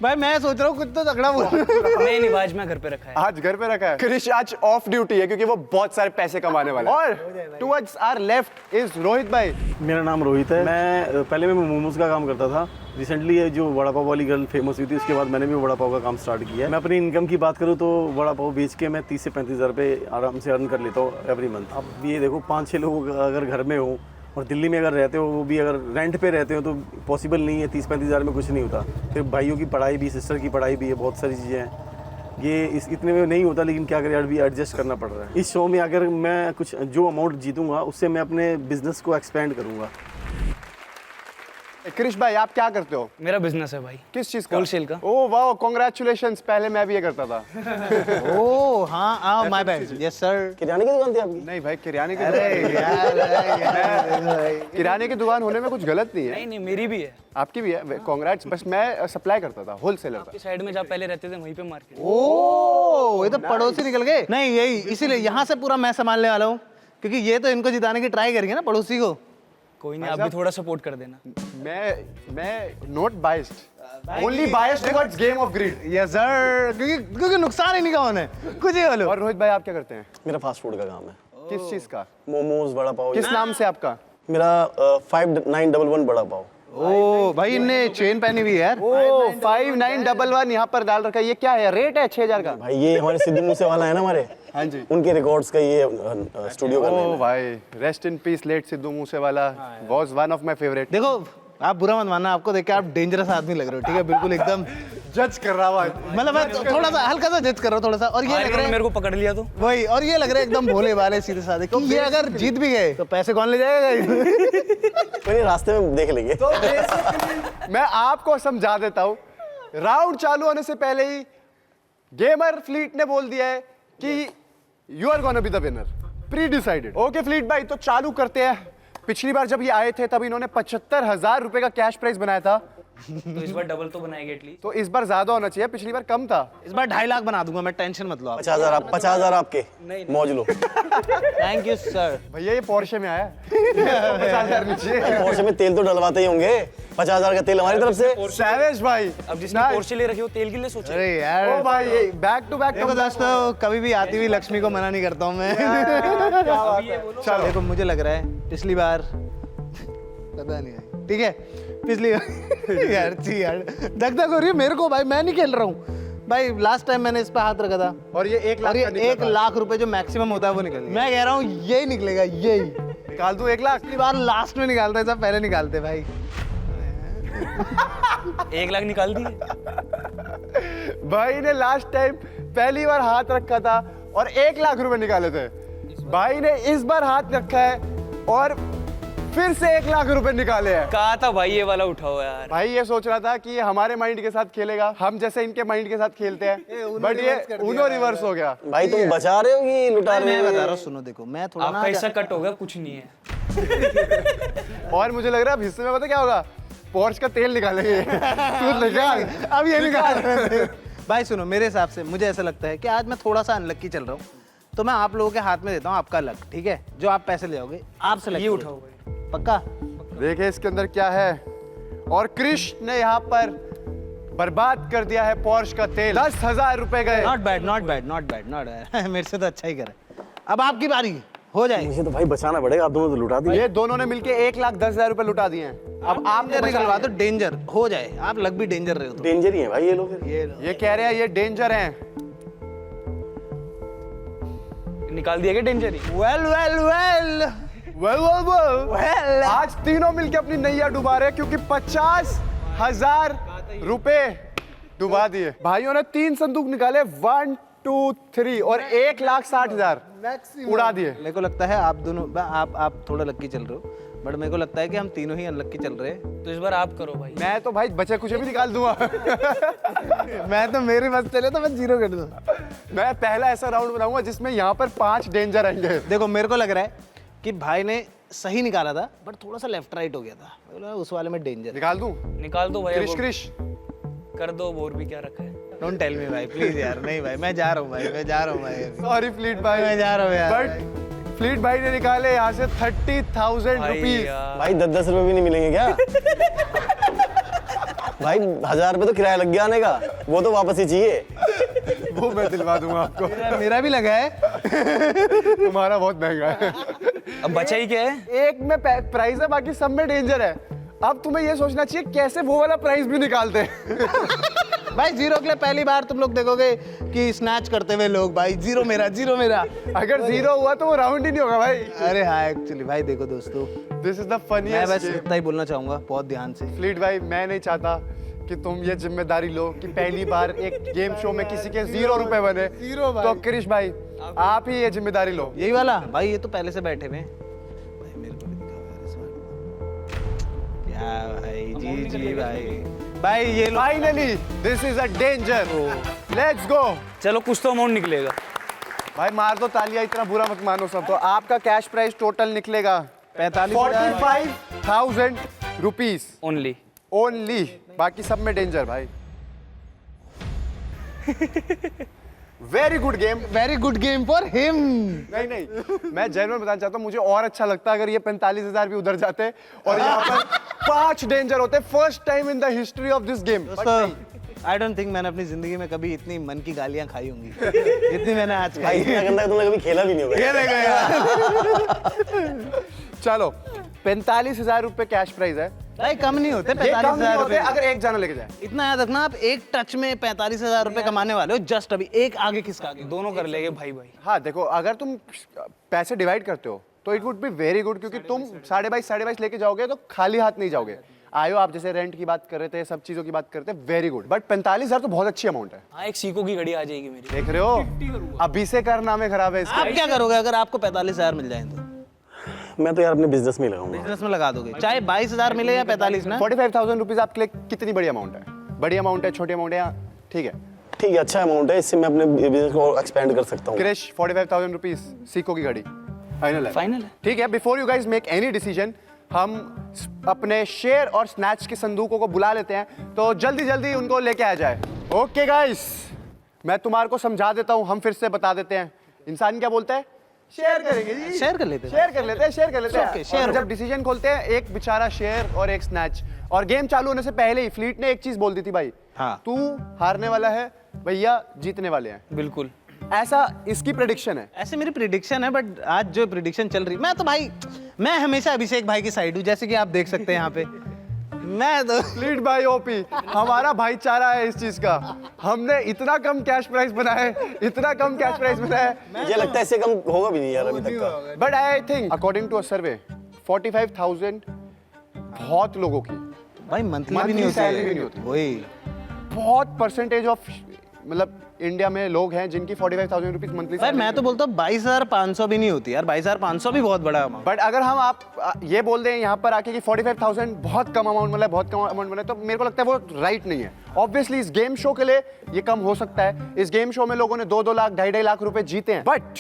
भाई। मैं सोच रहा हूँ कुछ तो तगड़ा बोला। नहीं भाई, आज मैं घर पे रखा है। आज घर पे रखा है। क्रिश आज ऑफ ड्यूटी है क्योंकि वो बहुत सारे पैसे कमाने वाला है। और towards our left is Rohit भाई। मेरा नाम रोहित है। मैं पहले मैं मोमोज का काम करता था। रिसेंटली ये जो वड़ा पाव वाली गर्ल फेमस हुई थी, उसके बाद मैंने भी वड़ा पाव का काम स्टार्ट किया है। मैं अपनी इनकम की बात करूँ तो वड़ा पाव बेच के मैं 30 से 35 हज़ार रुपये आराम से अर्न कर लेता हूँ एवरी मंथ। अब ये देखो, 5-6 लोग अगर घर में हो और दिल्ली में अगर रहते हो, वो भी अगर रेंट पे रहते हो, तो पॉसिबल नहीं है। 30-35 हज़ार में कुछ नहीं होता। फिर भाइयों की पढ़ाई भी, सिस्टर की पढ़ाई भी है, बहुत सारी चीज़ें हैं। ये इतने में नहीं होता, लेकिन क्या करें, अभी एडजस्ट करना पड़ रहा है। इस शो में अगर मैं कुछ जो अमाउंट जीतूंगा उससे मैं अपने बिजनेस को एक्सपेंड करूँगा। क्रिश भाई आप क्या करते हो? मेरा बिजनेस है भाई। किस चीज का? होलसेल का। ओह वाह, कांग्रेचुलेशंस। पहले मैं भी ये करता था। ओह हाँ, माय बैड। Yes sir. किराने की दुकान थी आपकी? नहीं भाई, किराने की यार किराने की दुकान होने में कुछ गलत नहीं है। नहीं, मेरी भी है। आपकी भी है? कांग्रेट्स। बस मैं सप्लाई करता था, होलसेलर था। साइड में जहाँ पहले रहते थे वहीं पे मार्केट। ओह, ये तो पड़ोसी निकल गए। नहीं, यही इसीलिए यहाँ से पूरा मैं संभालने वाला हूँ, क्योंकि ये तो इनको जिताने की ट्राई करेंगे ना पड़ोसी को। कोई नहीं, आप भी थोड़ा सपोर्ट कर देना। मैं not biased, only biased towards game of greed. Yes sir, क्योंकि नुकसान ही नहीं कहा उन्हें, कुछ ही बोलो। और रोहित भाई आप क्या करते हैं? मेरा फास्ट फूड का काम है। किस चीज का? मोमोज, वड़ा पाव। किस नाम से आपका? मेरा 5911 वड़ा पाव। ओ भाई, इनने चेन पहनी हुई है यार। ओ 5911 यहाँ पर डाल रखा है। ये क्या है? रेट है 6000 का। भाई ये हमारे सिद्धू मूसे वाला है ना हमारे, हाँ जी, उनके रिकॉर्ड्स का ये स्टूडियो का ओ भाई, rest in peace late Sidhu Moosewala, was one of my favourite. देखो, आप बुरा मत मानना, आपको देख के आप डेंजरस आदमी लग रहे हो, ठीक है? बिल्कुल एकदम जज कर रहा हुआ। मतलब मैं थोड़ा सा हल्का सा जज कर रहा हूँ थोड़ा सा। और ये लग रहा है मेरे को पकड़ लिया तो वही, और ये लग रहा है एकदम भोले वाले सीधे साधे। तो ये अगर जीत भी गए तो पैसे कौन ले जाएगा? कोई रास्ते में देख लेंगे। तो मैं आपको समझा देता हूँ, राउंड चालू होने से पहले ही गेमर फ्लीट ने बोल दिया है कि you are gonna be the winner, pre decided. Okay Fleet भाई, तो चालू करते हैं। पिछली बार जब ये आए थे तब इन्होंने 75,000 रुपए का कैश प्राइज बनाया था, तो इस बार डबल तो बनाएंगे एटलीस्ट। तो इस बार ज्यादा होना चाहिए, पिछली बार कम था। इस बार 2.5 लाख बना दूंगा मैं, टेंशन मत लो आप। 50,000 आपके मौज लो। Thank you sir. भैया ये पोर्शे में आया। 50,000 नीचे। पोर्शे में तेल तो डलवाते ही होंगे। 50,000 का तेल हमारी तरफ से। सैवेज भाई, अब जिसने पोर्शे ले रखी हो तेल के लिए सोचे। अरे यार, ओ भाई, ये बैक टू बैक। देखो दोस्तों, कभी भी आती हुई लक्ष्मी को मना नहीं करता हूँ मैं। चलो देखो, मुझे लग रहा है पिछली बार पता नहीं है, ठीक है? पिछली यार धक हो रही है मेरे को भाई, मैं नहीं खेल रहा हूँ भाई। लास्ट टाइम मैंने इस पे हाथ रखा था और ये 1 लाख, 1 लाख रुपए जो मैक्सिमम होता है वो निकल गया। मैं कह रहा हूँ यही निकलेगा, यही निकाल दूं 1 लाख। पिछली बार लास्ट में निकालते हैं, सब पहले निकालते भाई। 1 लाख निकाल दिए भाई ने लास्ट टाइम पहली बार हाथ रखा था और 1 लाख रुपए निकाले थे। भाई ने इस बार हाथ रखा है और फिर से 1 लाख रुपए निकाले हैं। कहा था भाई ये वाला उठाओ यार। भाई ये सोच रहा था कि ये हमारे माइंड के साथ खेलेगा, हम जैसे इनके माइंड के साथ खेलते हैं, बट ये उनो रिवर्स हो गया। भाई तुम बचा रहे हो कि लुटा रहे हो? मैं बता रहा हूँ, सुनो देखो, मैं थोड़ा आपका हिस्सा कट हो गया, कुछ नहीं है। और मुझे लग रहा है अब हिस्से में पता क्या होगा, पोर्च का तेल निकालेंगे। तू निकाल, अब ये निकाल। भाई सुनो, मेरे हिसाब से मुझे ऐसा लगता है कि आज मैं थोड़ा सा अनलक्की चल रहा हूँ, तो मैं आप लोगों के हाथ में देता हूँ आपका लक, ठीक है? जो आप पैसे ले आओगे आप सेलेक्ट ये उठाओ पक्का? देखिए इसके अंदर क्या है। और कृष ने यहाँ पर बर्बाद कर दिया है पोर्च का तेल। 10,000 रुपए गए। Not bad, not bad, not bad, not bad. मेरे से तो अच्छा ही करा। अब आपकी बारी, हो जाए। मुझे तो भाई बचाना पड़ेगा, आप दोनों तो लुटा दिए। ये दोनों ने मिलके 1,10,000 रुपए लुटा दिए हैं। अब आप निकलवा दो, डेंजर हो जाए। आप लग भी डेंजर रहे हो तो। डेंजर ही है भाई ये लोग। ये कह रहे हैं ये डेंजर हैं। निकाल दिया क्या डेंजर ही? वेल वेल वेल वेल आज तीनों मिलके अपनी नैया डुबा रहे हैं, क्योंकि 50,000 रुपए डुबा दिए। भाइयों ने 3 संदूक निकाले, 1 2 3 और 1,60,000 उड़ा दिए। मेरे को लगता है आप दोनों, आप थोड़ा लक्की चल रहे हो, बट मेरे को लगता है कि हम तीनों ही अनलक्की चल रहे हैं। तो इस बार आप करो भाई। मैं तो भाई बचे कुछ भी निकाल दूंगा। मैं तो मेरे बस चले तो मैं 0 कर दूंगा। मैं पहला ऐसा राउंड बनाऊंगा जिसमें यहाँ पर 5 डेंजर आएंगे। देखो मेरे को लग रहा है कि भाई ने सही निकाला था, बट थोड़ा सा लेफ्ट राइट हो गया था। बोला उस वाले में डेंजर। निकाल दूं? निकाल दो भाई। कृष कर दो, और भी क्या रखा है। डोंट टेल मी भाई, प्लीज यार। नहीं भाई, मैं जा रहा हूँ भाई, मैं जा रहा हूँ भाई। सॉरी फ्लीट भाई, मैं जा रहा हूँ यार। बट फ्लीट भाई ने निकाले यहाँ से 30,000 रुपीज। भाई 10-10 रुपए भी नहीं मिलेंगे क्या? भाई 1,000 रुपए तो किराया लग गया आने का, वो तो वापस ही चाहिए। वो मैं दिलवा दूंगा आपको। मेरा भी लगा है। तुम्हारा बहुत महंगा है। अब बचा ही क्या है? एक में प्राइस है, बाकी सब में डेंजर है। अब तुम्हें ये सोचना चाहिए कैसे वो वाला प्राइस भी निकालते हैं। भाई 0 के लिए पहली बार तुम लोग देखोगे कि स्नैच करते हुए लोग। भाई 0 मेरा, 0 मेरा। अगर 0 हुआ तो वो राउंड ही नहीं होगा भाई। अरे हाँ, एक्चुअली भाई देखो दोस्तों, दिस इज द फनीएस्ट। मैं बस इतना ही बोलना चाहूंगा, बहुत ध्यान से। फ्लीट भाई, मैं नहीं चाहता कि तुम ये जिम्मेदारी लो कि पहली बार एक गेम शो में किसी के 0 रुपए बने। तो कृष भाई आप ही ये जिम्मेदारी लो। यही वाला भाई, ये तो पहले से बैठे हुए भाई। मेरे को भी दिखाओ इस बार। क्या भाई, जी भाई। भाई ये finally this is a danger. Let's go. चलो कुछ तो अमाउंट निकलेगा। भाई मार दो तालियां, इतना बुरा मत मानो सब। तो आपका कैश प्राइस टोटल निकलेगा 45,000 रुपीज ओनली। बाकी सब में डेंजर भाई। Very good game, very good game for him. नहीं मैं जेन्युइन बताना चाहता हूँ, मुझे और अच्छा लगता अगर ये 45,000 भी उधर जाते और यहाँ पर 5 डेंजर होते। First time in the history of this game. I don't think मैंने अपनी जिंदगी में कभी इतनी मन की गालियां खाई होंगी जितनी मैंने आज खाई। इतना गंदा तुमने कभी खेला भी नहीं होगा। चलो 45,000 रुपए कैश प्राइस है भाई, कम नहीं होते ये कम नहीं 45,000 होते रुपए। अगर एक जाना लेके जाए। इतना याद रखना, आप एक टच में 45,000 रुपए कमाने वाले हो। जस्ट अभी एक आगे किसका आगे, दोनों कर लेंगे भाई। हाँ देखो, अगर तुम पैसे डिवाइड करते हो तो it would be very good, क्योंकि तुम 22,500 लेके जाओगे तो खाली हाथ नहीं जाओगे। आयो आप जैसे रेंट की बात कर रहे थे, सब चीजों की बात करते हैं, वेरी गुड। बट 45,000 तो बहुत अच्छी अमाउंट है। हाँ, एक सीको की घड़ी आ जाएगी मेरी। देख रहे हो, अभी से कारनामे खराब है इसके। आप क्या करोगे अगर आपको 45,000 मिल जाए तो? मैं तो यार अपने बिजनेस में लगाऊंगा। बिजनेस में लगा दोगे, चाहे 22,000 मिले या 45 ना। 45,000 रुपीज आपके लिए कितनी बड़ी अमाउंट है? बड़ी अमाउंट है, छोटी अमाउंट है? ठीक है, ठीक है, अच्छा अमाउंट है, इससे मैं अपने बिजनेस को एक्सपेंड कर सकता हूँ। क्रिश 45,000 रुपीज सीको की घड़ी फाइनल है? फाइनल है। ठीक है, before you guys make any decision, हम अपने शेयर और स्नैच के संदूकों को बुला लेते हैं, तो जल्दी जल्दी उनको लेके आ जाए। ओके गाइस, मैं तुम्हारे को समझा देता हूँ, हम फिर से बता देते हैं। इंसान क्या बोलता है? शेयर करेंगे जी, शेयर कर लेते हैं, शेयर कर लेते हैं, शेयर कर लेते हैं। Okay, शेयर और जब डिसीजन खोलते हैं, एक बेचारा शेयर और एक स्नैच। और गेम चालू होने से पहले ही फ्लीट ने एक चीज बोल दी थी, भाई हाँ, तू हारने वाला है, भैया जीतने वाले हैं। बिल्कुल ऐसा इसकी प्रेडिक्शन है। ऐसे मेरी प्रिडिक्शन है, बट आज जो प्रिडिक्शन चल रही, मैं तो भाई, मैं हमेशा अभिषेक भाई की साइड हूँ, जैसे कि आप देख सकते हैं यहाँ पे। मैं तो फ्लीट भाई ओपी, हमारा भाईचारा है इस चीज का। हमने इतना कम कैश प्राइस बनाया है, इतना कम कैश प्राइस बनाया है, मुझे लगता है इससे कम होगा भी नहीं यार अभी तक का। But I think according to a survey 45,000 बहुत लोगों की भाई मंथली भी नहीं सैलरी भी नहीं होती, होती। वही बहुत परसेंटेज ऑफ मतलब इंडिया में लोग हैं जिनकी 45,000 रुपीज मंथली। भाई मैं तो बोलता हूँ 22,500 भी नहीं होती यार, 22,500 भी बहुत बड़ा अमाउंट। बट अगर हम आप ये बोल दें यहाँ पर आके कि 45,000 बहुत कम अमाउंट मिला है, बहुत कम अमाउंट मिला है, तो मेरे को लगता है वो राइट नहीं है। ऑब्वियसली इस गेम शो के लिए ये कम हो सकता है। इस गेम शो में लोगों ने 2-2 लाख 2.5 लाख रुपए जीते हैं, बट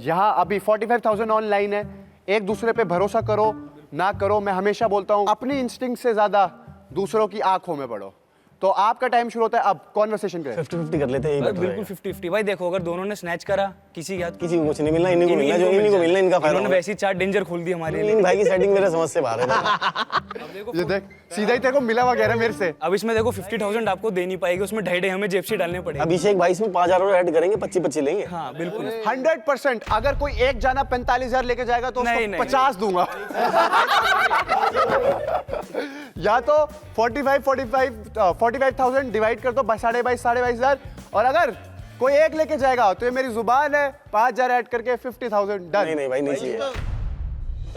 यहाँ अभी 45,000 ऑनलाइन है। एक दूसरे पे भरोसा करो ना करो, मैं हमेशा बोलता हूँ अपनी इंस्टिंक्ट से ज्यादा दूसरों की आंखों में पड़ो। तो आपका टाइम शुरू होता है, अब कॉन्वर्सेशन करें। 50-50 कर लेते हैं। बिल्कुल 50-50 भाई। देखो अगर दोनों ने स्नैच करा, किसी के हाथ किसी को कुछ नहीं मिलना, इन्हीं को मिलना, जो इन्हीं को मिलना, इनका फायदा। इन्होंने वैसी 4 डेंजर खोल दी हमारे लिए। इन भाई की सेटिंग मेरे समझ से बाहर है। ये देख सीधा ही तेरे को मिला हुआ कह रहा है मेरे से। अब इसमें देखो 50,000 आपको देनी पाएगी, उसमें 2.5 हमें जेब से डालने पड़ेंगे। अभिषेक भाई इसमें 5,000 और ऐड करेंगे, 25-25 लेंगे। हाँ बिल्कुल 100%। अगर कोई एक जाना 45,000 लेके जाएगा तो नहीं, उसको नहीं। 50 दूंगा। या तो 45,000 डिवाइड कर दो 22,500 और अगर कोई एक लेके जाएगा तो ये मेरी जुबान है, 5,000 ऐड करके 50,000 डन। नहीं भाई नहीं चाहिए,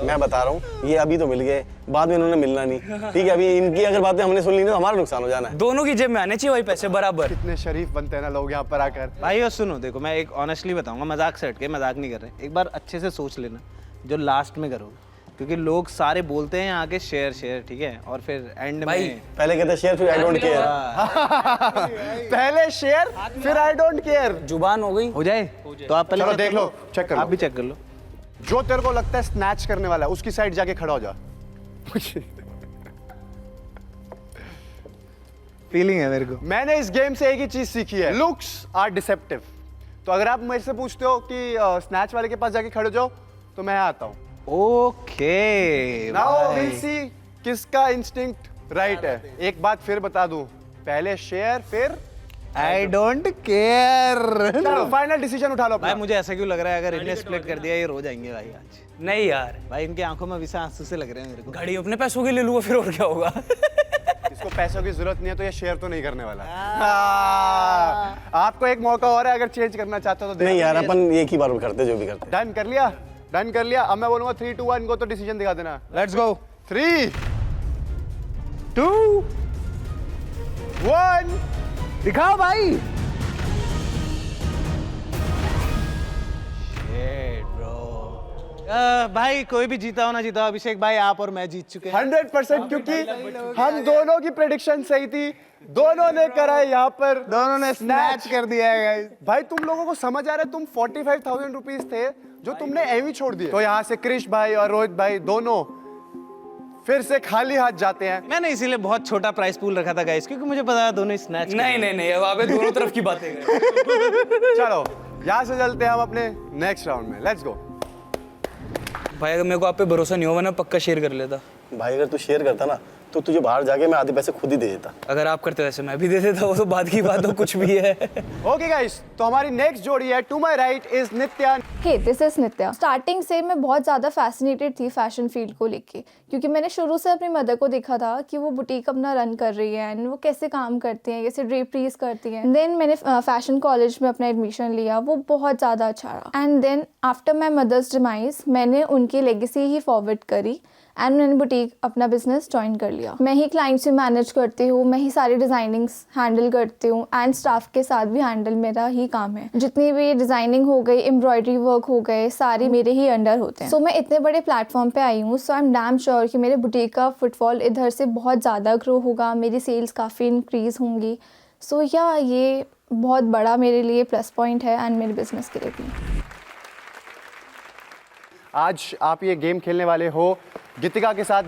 मैं बता रहा हूँ ये अभी तो मिल गए, बाद में इन्होंने मिलना नहीं। ठीक है, अभी इनकी अगर बातें हमने सुन ली ना, हमारा नुकसान हो जाना है। दोनों की जेब में आने चाहिए भाई पैसे बराबर। कितने शरीफ बनते हैं ना लोग यहाँ पर आकर। भाई और सुनो, देखो मैं एक ऑनेस्टली बताऊंगा, मजाक से हट के, मजाक नहीं कर रहे, एक बार अच्छे से सोच लेना जो लास्ट में करोगे, क्योंकि लोग सारे बोलते हैं आके शेयर शेयर, ठीक है, और फिर एंड में पहले कहते शेयर फिर आई डोंट केयर। पहले शेयर फिर आई डोंट केयर। जुबान हो गई, हो जाए तो आप पहले चलो check देख कर लो, चेक कर लो। आप भी चेक कर लो। जो तेरे को लगता है स्नैच करने वाला है उसकी साइड जाके खड़ा हो जा। फीलिंग है मेरे को। मैंने इस गेम से एक ही चीज सीखी है, लुक्स आर डिसेप्टिव। तो अगर आप मेरे से पूछते हो कि स्नैच वाले के पास जाके खड़े हो जाओ, तो मैं आता हूं। ओके नाउ विल सी किसका इंस्टिंक्ट राइट है। एक बात फिर बता दूं, पहले शेयर फिर आई डोंट केयर। चलो फाइनल डिसीजन उठा लो भाई अपना। मुझे ऐसा क्यों लग रहा है अगर इन्हें स्प्लिट कर दिया ये रो जाएंगे भाई आज। नहीं यार भाई इनकी आंखों में विसा आंसू से लग रहे हैं मेरे को। घड़ी अपने पैसों के ले लूंगा फिर और क्या होगा। इसको पैसों की जरूरत नहीं है तो ये शेयर तो नहीं करने वाला। आपको एक मौका और है, अगर चेंज करना चाहते हो तो नहीं यार, अपन एक ही बार करते जो भी करते। डन कर लिया, डन कर लिया। अब मैं बोलूंगा 3, 2, 1 को तो डिसीजन दिखा देना। Let's go. 3, 2, 1 दिखाओ भाई। भाई कोई भी जीता हो ना जीता हो, अभिषेक भाई आप और मैं जीत चुके हैं 100%, क्योंकि हम दोनों की प्रेडिक्शन सही थी। दोनों ने करा है यहाँ पर, दोनों ने स्नैच कर दिया है गाइस। भाई तुम लोगों को समझ आ रहा है, तुम 45,000 रुपीज थे जो तुमने एम ही छोड़ दिए। तो यहाँ से कृष भाई और रोहित भाई दोनों फिर से खाली हाथ जाते हैं। मैंने इसीलिए बहुत छोटा प्राइस पूल रखा था गाइस, क्योंकि मुझे पता है दोनों स्नैच। नहीं अब आप दोनों तरफ की बातें करें। चलो यहाँ से चलते हैं हम अपने नेक्स्ट राउंड में। Let's go. भाई अगर मेरे को आप पे भरोसा नहीं होगा ना, पक्का शेयर कर लेता। भाई अगर तू शेयर करता ना तो तुझे बाहर जाके मैं आधे पैसे खुद ही दे देता। अगर आप करते वैसे मैं भी दे देता, वो तो बाद की बात हो, कुछ भी है। ओके गाइस, तो हमारी नेक्स्ट जोड़ी है to my right is Nitya. Hey this is Nitya. Starting से मैं बहुत ज़्यादा फैसिनेटेड थी फैशन फील्ड को लेके, क्योंकि मैंने शुरू से अपनी मदर को देखा था कि वो बुटीक अपना रन कर रही है एंड वो कैसे काम करती हैं, कैसे ड्रेपरीज करती हैं। देन मैंने फैशन कॉलेज में अपना एडमिशन लिया, वो बहुत ज़्यादा अच्छा रहा। And then after my mother's demise मैंने उनकी लेगेसी ही फॉरवर्ड करी एंड मैंने बुटीक अपना बिजनेस ज्वाइन कर लिया। मैं ही क्लाइंट्स से मैनेज करती हूँ, मैं ही सारी डिज़ाइनिंग्स हैंडल करती हूँ एंड स्टाफ के साथ भी हैंडल मेरा ही काम है। जितनी भी डिज़ाइनिंग हो गई, एम्ब्रॉयडरी वर्क हो गए, सारी मेरे ही अंडर होते हैं। सो मैं इतने बड़े प्लेटफॉर्म पे आई हूँ, सो आई एम डैम श्योर कि मेरे बुटीक का फुटफॉल इधर से बहुत ज़्यादा ग्रो होगा, मेरी सेल्स काफ़ी इंक्रीज़ होंगी। सो या ये बहुत बड़ा मेरे लिए प्लस पॉइंट है एंड मेरे बिजनेस के लिए भी। आज आप ये गेम खेलने वाले हो गीतिका के साथ।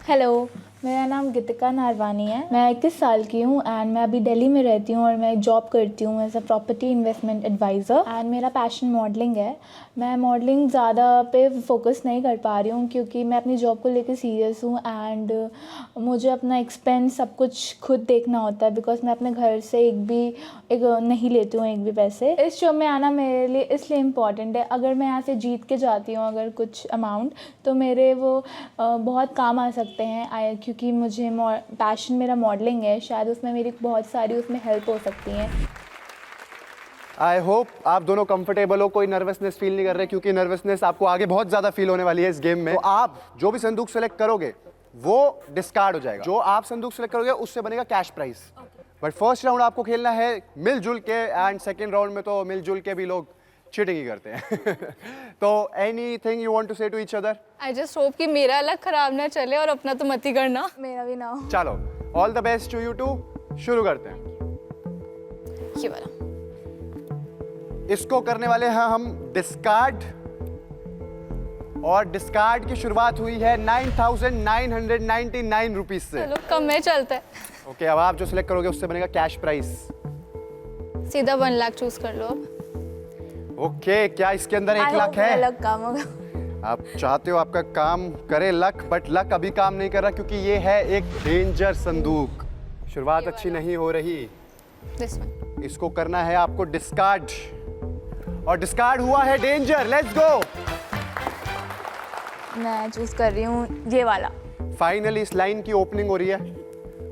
हेलो, मेरा नाम गीतिका नारवानी है। मैं 21 साल की हूँ एंड मैं अभी दिल्ली में रहती हूँ और मैं जॉब करती हूँ as a property investment adviser and मेरा पैशन मॉडलिंग है। मैं मॉडलिंग ज़्यादा पे फोकस नहीं कर पा रही हूँ क्योंकि मैं अपनी जॉब को लेकर सीरियस हूँ एंड मुझे अपना एक्सपेंस सब कुछ खुद देखना होता है, बिकॉज मैं अपने घर से एक नहीं लेती हूँ एक भी पैसे। इस शो में आना मेरे लिए इसलिए इम्पॉर्टेंट है, अगर मैं यहाँ से जीत के जाती हूँ अगर कुछ अमाउंट, तो मेरे वो बहुत काम आ सकते हैं, क्योंकि मुझे पैशन मेरा मॉडलिंग है, शायद उसमें मेरी बहुत सारी उसमें हेल्प हो सकती हैं। आई होप आप दोनों कंफर्टेबल हो, कोई नर्वसनेस फील नहीं कर रहे, क्योंकि नर्वसनेस आपको आगे बहुत ज्यादा फील होने वाली है इस गेम में। तो आप जो भी संदूक सेलेक्ट करोगे वो डिस्कार्ड हो जाएगा। जो आप संदूक सेलेक्ट करोगे उससे बनेगा cash price. But first round आपको खेलना है मिलजुल के, एंड सेकेंड राउंड में तो मिलजुल के भी लोग चीटिंग ही करते हैं। तो anything you want to say to each other? I just hope कि मेरा लक खराब ना चले और अपना तो मत ही करना, मेरा भी ना हो। चलो, all the best to you two. शुरू करते हैं। ये वाला इसको करने वाले हैं हम डिस्कार्ड, और डिस्कार्ड की शुरुआत हुई है 9,999 रुपीज से। चलो कम में चलता है। ओके, अब आप जो सिलेक्ट करोगे उससे बनेगा कैश प्राइस। सीधा 1 लाख चूज कर लो अब। ओके, क्या इसके अंदर 1 लाख है? लक काम होगा। आप चाहते हो आपका काम करे लक, बट लक अभी काम नहीं कर रहा क्योंकि ये है एक डेंजर संदूक। शुरुआत अच्छी नहीं हो रही। This one. इसको करना है आपको डिस्कार्ड, और डिस्कार्ड हुआ है डेंजर। Let's go. मैं चूज कर रही हूँ ये वाला। फाइनली इस लाइन की ओपनिंग हो रही है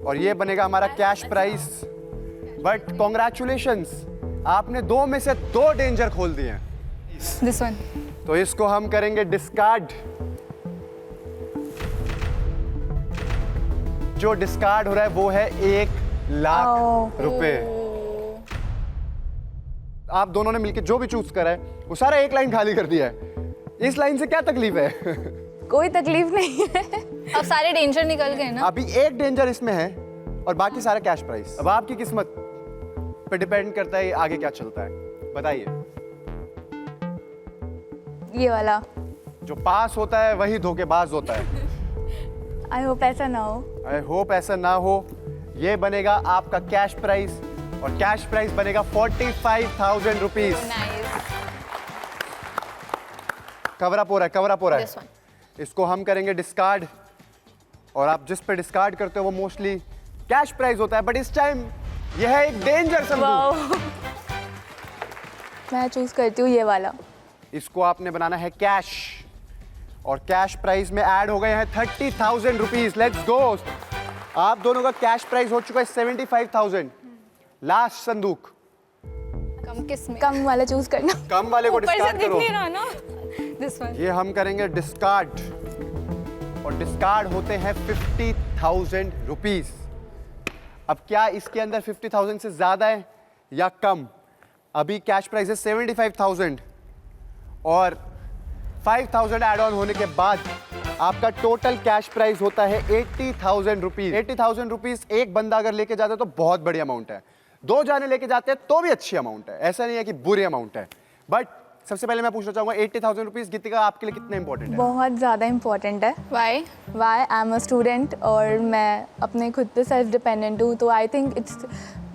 और ये बनेगा हमारा कैश प्राइस। बट कॉन्ग्रेचुलेशंस, आपने 2 में से 2 डेंजर खोल दिए हैं। This one. तो इसको हम करेंगे डिस्कार्ड। जो डिस्कार्ड हो रहा है वो है 1 लाख रुपए। आप दोनों ने मिलकर जो भी चूज करा है वो सारा एक लाइन खाली कर दिया है। इस लाइन से क्या तकलीफ है? कोई तकलीफ नहीं है। अब सारे डेंजर निकल गए ना। अभी एक डेंजर इसमें है और बाकी सारा कैश प्राइस। अब आपकी किस्मत पे डिपेंड करता है आगे क्या चलता है। बताइए। ये वाला। जो पास होता है वही धोखेबाज होता है। आई होप ऐसा ना हो। आई होप ऐसा ना हो। ये बनेगा आपका कैश प्राइस, और कैश प्राइस बनेगा 45,000 रुपीज। कवर अप हो रहा है, कवर अप हो रहा है। इसको हम करेंगे डिस्कार्ड, और आप जिस पे डिस्कार्ड करते हो वो मोस्टली कैश प्राइस होता है, बट इस टाइम यह है एक डेंजर संदूक। मैं चूज करती हूँ ये वाला। इसको आपने बनाना है कैश, और कैश प्राइस में ऐड हो गए हैं 30,000 रुपीज। Let's go. आप दोनों का कैश प्राइस हो चुका है 75,000। लास्ट संदूक। कम किस में? कम वाला चूज करना। कम वाले को डिस्कार्ड करो। दिख नहीं रहा ना। This one. ये हम करेंगे डिस्कार्ड, और डिस्कार्ड होते हैं 50,000 रुपीज। अब क्या इसके अंदर 50,000 से ज्यादा है या कम? अभी कैश प्राइस है 75,000, और 5,000 एड ऑन होने के बाद आपका टोटल कैश प्राइस होता है 80,000 रुपीज। 80,000 रुपीज एक बंदा अगर लेके जाता है तो बहुत बड़ी अमाउंट है। 2 जाने लेके जाते हैं तो भी अच्छी अमाउंट है, ऐसा नहीं है कि बुरी अमाउंट है। बट सबसे पहले मैं पूछना चाहूंगा 80,000 रुपीज गीतिका आपके लिए कितने इंपॉर्टेंट है? बहुत ज़्यादा इम्पोर्टेंट है। Why I am a student और मैं अपने खुद पे सेल्फ डिपेंडेंट हूँ, तो आई थिंक इट्स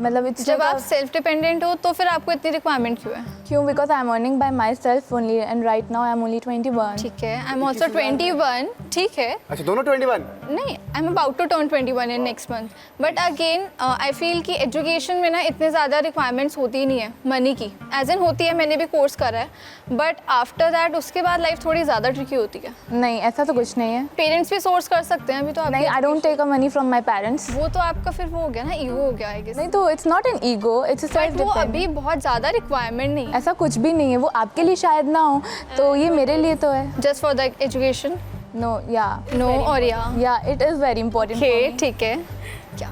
मतलब इट्स जब आप सेल्फ डिपेंडेंट हो तो फिर आपको इतनी रिक्वायरमेंट क्यों है? क्यों? Because I am earning bye my self only, and right now I am only 21। ठीक है, आई एम ऑल्सो 21। ठीक है। अच्छा, दोनों 21? नहीं, I am about to turn 21 in next month. But again I feel कि एजुकेशन में ना इतने ज़्यादा रिक्वायरमेंट्स होती ही नहीं है मनी की, एज इन होती है, मैंने भी कोर्स करा है, बट आफ्टर दैट उसके बाद लाइफ थोड़ी ज़्यादा ट्रिकी होती है। नहीं, ऐसा तो कुछ नहीं है। पेरेंट्स भी सोर्स कर सकते हैं अभी तो। नहीं, I don't take a money from my parents. वो तो आपका फिर वो हो गया ना, ईगो हो गया आई गेस। नहीं, तो it's not an ego, it's self dependent. वो अभी बहुत ज़्यादा रिक्वायरमेंट नहीं है। ऐसा कुछ भी नहीं है, वो आपके लिए शायद ना हो, तो ये मेरे लिए तो है। Just for the education. No, yeah no, और yeah it is very important. ठीक है। क्या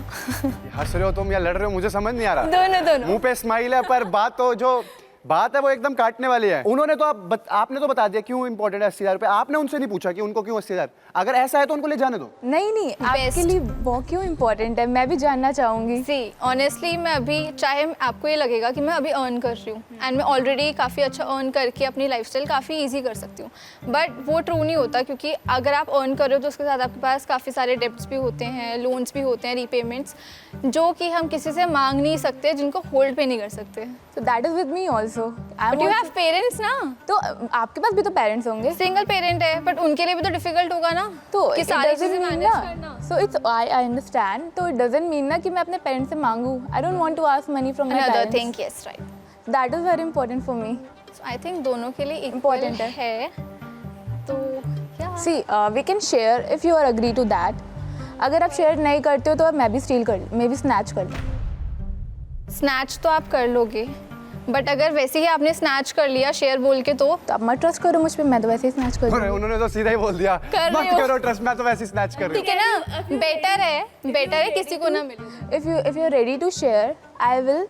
हंस रहे हो तुम या लड़ रहे हो मुझे समझ नहीं आ रहा। दोनों। मुंह पे स्माइल है पर बात तो जो बात है वो एकदम काटने वाली है। उन्होंने तो आपने तो बता दिया क्यों इंपॉर्टेंट है 80,000 रुपए। आपने उनसे नहीं पूछा कि उनको क्यों 80,000। अगर ऐसा है तो उनको ले जाने दो। नहीं, आपके लिए वो क्यों इंपॉर्टेंट है, मैं भी जानना चाहूँगी। सी ऑनेस्टली मैं अभी, चाहे आपको ये लगेगा कि मैं अभी अर्न कर रही हूँ एंड मैं ऑलरेडी काफ़ी अच्छा अर्न करके अपनी लाइफस्टाइल काफ़ी ईजी कर सकती हूँ, बट वो ट्रू नहीं होता, क्योंकि अगर आप अर्न कर रहे हो तो उसके साथ आपके पास काफ़ी सारे डेब्ट्स भी होते हैं, लोन्स भी होते हैं, रीपेमेंट्स, जो कि हम किसी से मांग नहीं सकते, जिनको होल्ड पे नहीं कर सकते। So that is with me also. But you have parents ना, तो आपके पास भी तो पेरेंट्स होंगे। सिंगल पेरेंट है, बट उनके लिए भी तो डिफिकल्ट होगा ना, तो कि सारी चीजें मैनेज करना। सो इट्स आई अंडरस्टैंड, तो इट डजंट मीन ना कि मैं अपने पेरेंट्स से मांगू। I don't want to ask money from my parents. Another thing, yes, right, that is very important for me. So I think दोनों के लिए इम्पोर्टेंट है। तो see we can share if you are agree to that. अगर आप share नहीं करते हो तो मैं भी स्टील कर, मैं भी स्नैच कर लूँ। स्नैच तो आप कर लोगे, बट अगर वैसे ही आपने स्नैच कर लिया शेयर बोल के तो आप मत ट्रस्ट करो मुझ पे, मैं तो वैसे ही स्नैच कर रही हूँ। उन्होंने तो सीधा ही बोल दिया कर रही मत हो। करो ट्रस्ट, मैं तो वैसे ही स्नैच कर रही ठीक है ना, बेटर है किसी को ना मिले। If you are ready to share I will,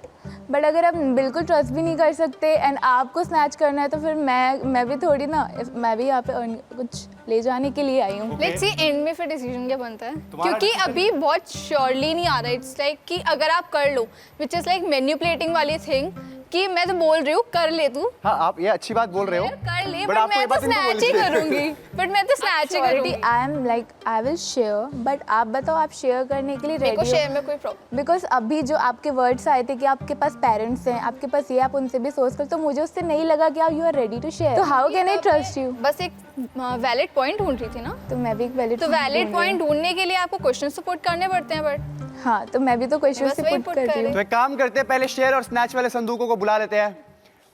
but अगर आप बिल्कुल ट्रस्ट भी नहीं कर सकते एंड आपको स्नैच करना है तो फिर मैं भी थोड़ी ना, मैं भी यहाँ पे कुछ ले जाने के लिए आई हूँ। लेट्स सी एंड में फिर डिसीजन क्या बनता है, क्योंकि अभी बहुत श्योरली नहीं आ रहा है। इट्स लाइक कि अगर आप कर लो, विच इज़ लाइक मैनिपुलेटिंग वाली थिंग, कि मैं तो बोल रही हूँ कर ले तू। हाँ आप ये अच्छी बात बोल रहे हो, कर ले, but बट आपको ये मैं तो बात इनको स्नैच बोलनी ही चाहिए। करूँगी, बट मैं तो स्नैच ही करूँगी। I am like I will share, but आप बताओ आप शेयर करने के लिए मेरे को रेडी शेयर में कोई प्रॉब्लम, बिकॉज अभी जो आपके वर्ड्स आए थे कि आपके पास पेरेंट्स हैं, आपके पास ये, आप उनसे भी सोच कर, तो मुझे उससे नहीं लगा कि आप you are ready to share, तो how can I trust you. बस एक वैलिड पॉइंट ढूंढ रही थी ना, तो मैं भी एक वैलिड तो वैलिड पॉइंट ढूंढने के लिए आपको क्वेश्चन पुट करने पड़ते हैं, बट हाँ, तो मैं भी तो क्वेश्चन बस से वही पुट put कर रही कर हूँ। तो एक काम करते हैं, पहले शेयर और स्नैच वाले संदूकों को बुला लेते हैं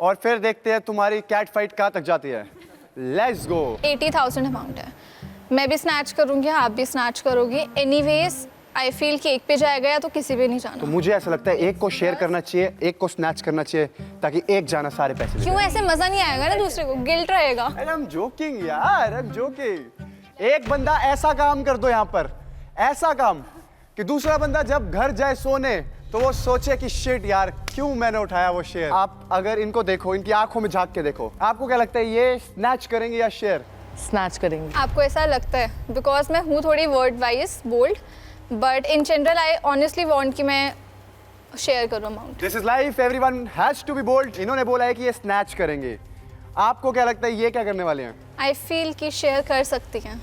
और फिर देखते हैं तुम्हारी कैट फाइट कहाँ तक जाती है। Let's go. 80,000 अमाउंट है, मैं भी स्नैच करूंगी, आप भी स्नैच करोगे। एनीवेज आई फील कि एक पे जाएगा या तो किसी पे नहीं जाना। तो मुझे ऐसा लगता है एक को शेयर करना चाहिए, एक को स्नैच करना चाहिए, ताकि एक जाना सारे पैसे ले क्यों, ऐसे मजा नहीं आएगा ना, दूसरे को गिल्ट रहेगा। आई एम जोकिंग यार, आई एम जोकिंग। एक बंदा ऐसा काम कर दो यहाँ पर, ऐसा काम कि दूसरा बंदा जब घर जाए सोने तो वो सोचे कि शिट यार क्यों मैंने उठाया वो शेयर। आप अगर इनको देखो, इनकी आंखों में झांक के देखो, आपको क्या लगता है ये स्नैच करेंगे या शेयर? स्नैच करेंगे। आपको ऐसा लगता है, बिकॉज मैं हूँ थोड़ी word wise bold, but in general I honestly want कि मैं शेयर करूँ amount. This is life, everyone has to be bold. इन्होंने बोला है कि ये स्नैच करेंगे, आपको क्या लगता है ये क्या करने वाले हैं? आई फील कि शेयर कर सकती हैं।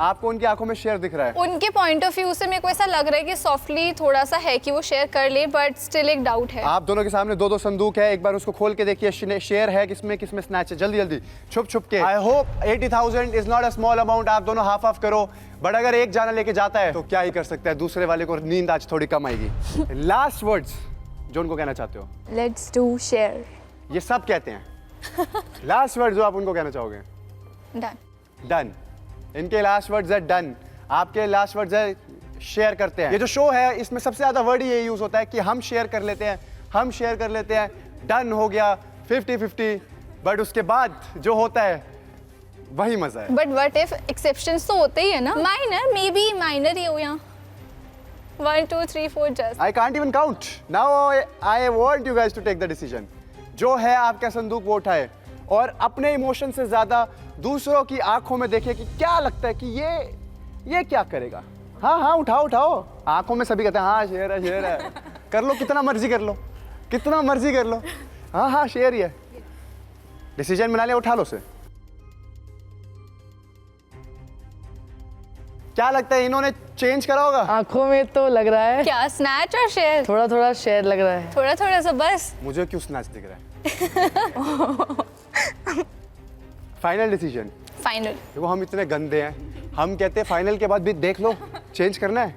आपको उनकी आंखों में शेयर दिख रहा है? उनके पॉइंट ऑफ व्यू से मेरे को ऐसा लग रहा है कि सॉफ्टली थोड़ा सा है कि वो शेयर कर ले, बट स्टिल एक डाउट है। आप दोनों के सामने दो दो संदूक है, एक बार उसको खोल के देखिए शेयर है किसमें किसमें स्नैच है, जल्दी जल्दी छुप छुप के। I hope 80,000 is not a small amount, आप दोनों हाफ हाफ करो, बट अगर एक जाना लेके जाता है तो क्या ही कर सकता है, दूसरे वाले को नींद आज थोड़ी कम आएगी। लास्ट वर्ड्स जो उनको कहना चाहते हो? Let's do share. ये सब कहते हैं। लास्ट वर्ड जो आप उनको कहना चाहोगे? डन। डन। इनके लास्ट वर्ड्स है डन, आपके लास्ट वर्ड्स है शेयर करते हैं। ये जो शो है इसमें सबसे ज्यादा वर्ड ये यूज होता है कि हम शेयर कर लेते हैं, हम शेयर कर लेते हैं। डन हो गया 50-50, बट उसके बाद जो होता है वही मजा है। बट व्हाट इफ एक्सेप्शंस तो होते ही है ना, माइनर, मे बी माइनर ही हो यहाँ 1 2 3 4 just. I can't even count now, I want you guys to take the decision. जो है आपका संदूक वो उठाए और अपने इमोशन से ज्यादा दूसरों की आंखों में देखिए कि क्या लगता है कि ये क्या करेगा। हाँ हाँ उठाओ उठाओ, आंखों में सभी कहते हैं हाँ शेयर है शेयर है, कर लो कितना मर्जी कर लो, कितना मर्जी कर लो, हाँ हाँ शेयर ही है। डिसीजन बना लिया, उठा लो उसे। क्या लगता है इन्होंने चेंज करा होगा? आंखों में तो लग रहा है क्या स्नैच और शेयर? थोड़ा थोड़ा शेयर लग रहा है, थोड़ा थोड़ा सा बस। मुझे क्यों स्नैच दिख रहा है? Final decision. फाइनल। देखो हम इतने गंदे हैं, हम कहते हैं फाइनल के बाद भी देख लो चेंज करना है।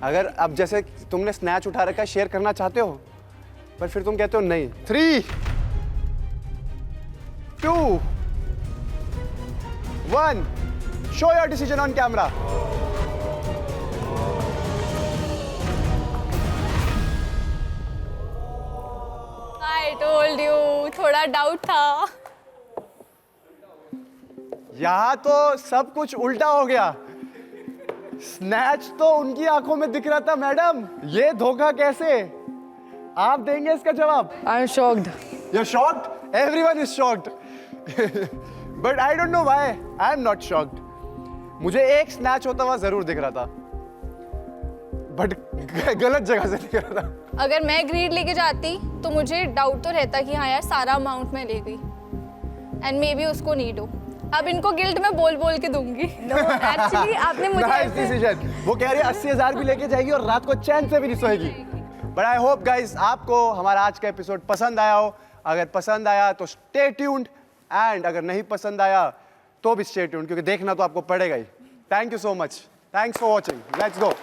अगर अब जैसे तुमने स्नैच उठा रखा है, शेयर करना चाहते हो, पर फिर तुम कहते हो नहीं। 3 2 1 show your decision on camera. I told you, थोड़ा डाउट था। यहां तो सब कुछ उल्टा हो गया। स्नैच तो उनकी आंखों में दिख रहा था मैडम, ये धोखा कैसे? आप देंगे इसका जवाब? I am shocked. You're shocked? Everyone is shocked. But I don't know why. I am not shocked. मुझे एक स्नैच होता हुआ जरूर दिख रहा था, बट गलत जगह से दिख रहा था। अगर मैं ग्रीड लेके जाती तो मुझे डाउट तो रहता कि हाँ यार सारा अमाउंट मैं ले गई, एंड मे बी उसको नीड हो। अब इनको गिल्ट में बोल बोल के दूंगी। एक्चुअली आपने मुझे Nice decision. वो कह रही है 80,000 भी लेके जाएगी और रात को चैन से भी नहीं सोएगी। बट आई होप गाइस आपको हमारा आज का एपिसोड पसंद आया हो। अगर पसंद आया तो स्टे ट्यून्ड, एंड अगर नहीं पसंद आया तो भी स्टे ट्यून्ड, क्योंकि देखना तो आपको पड़ेगा ही। Thank you so much, thanks for watching, let's go.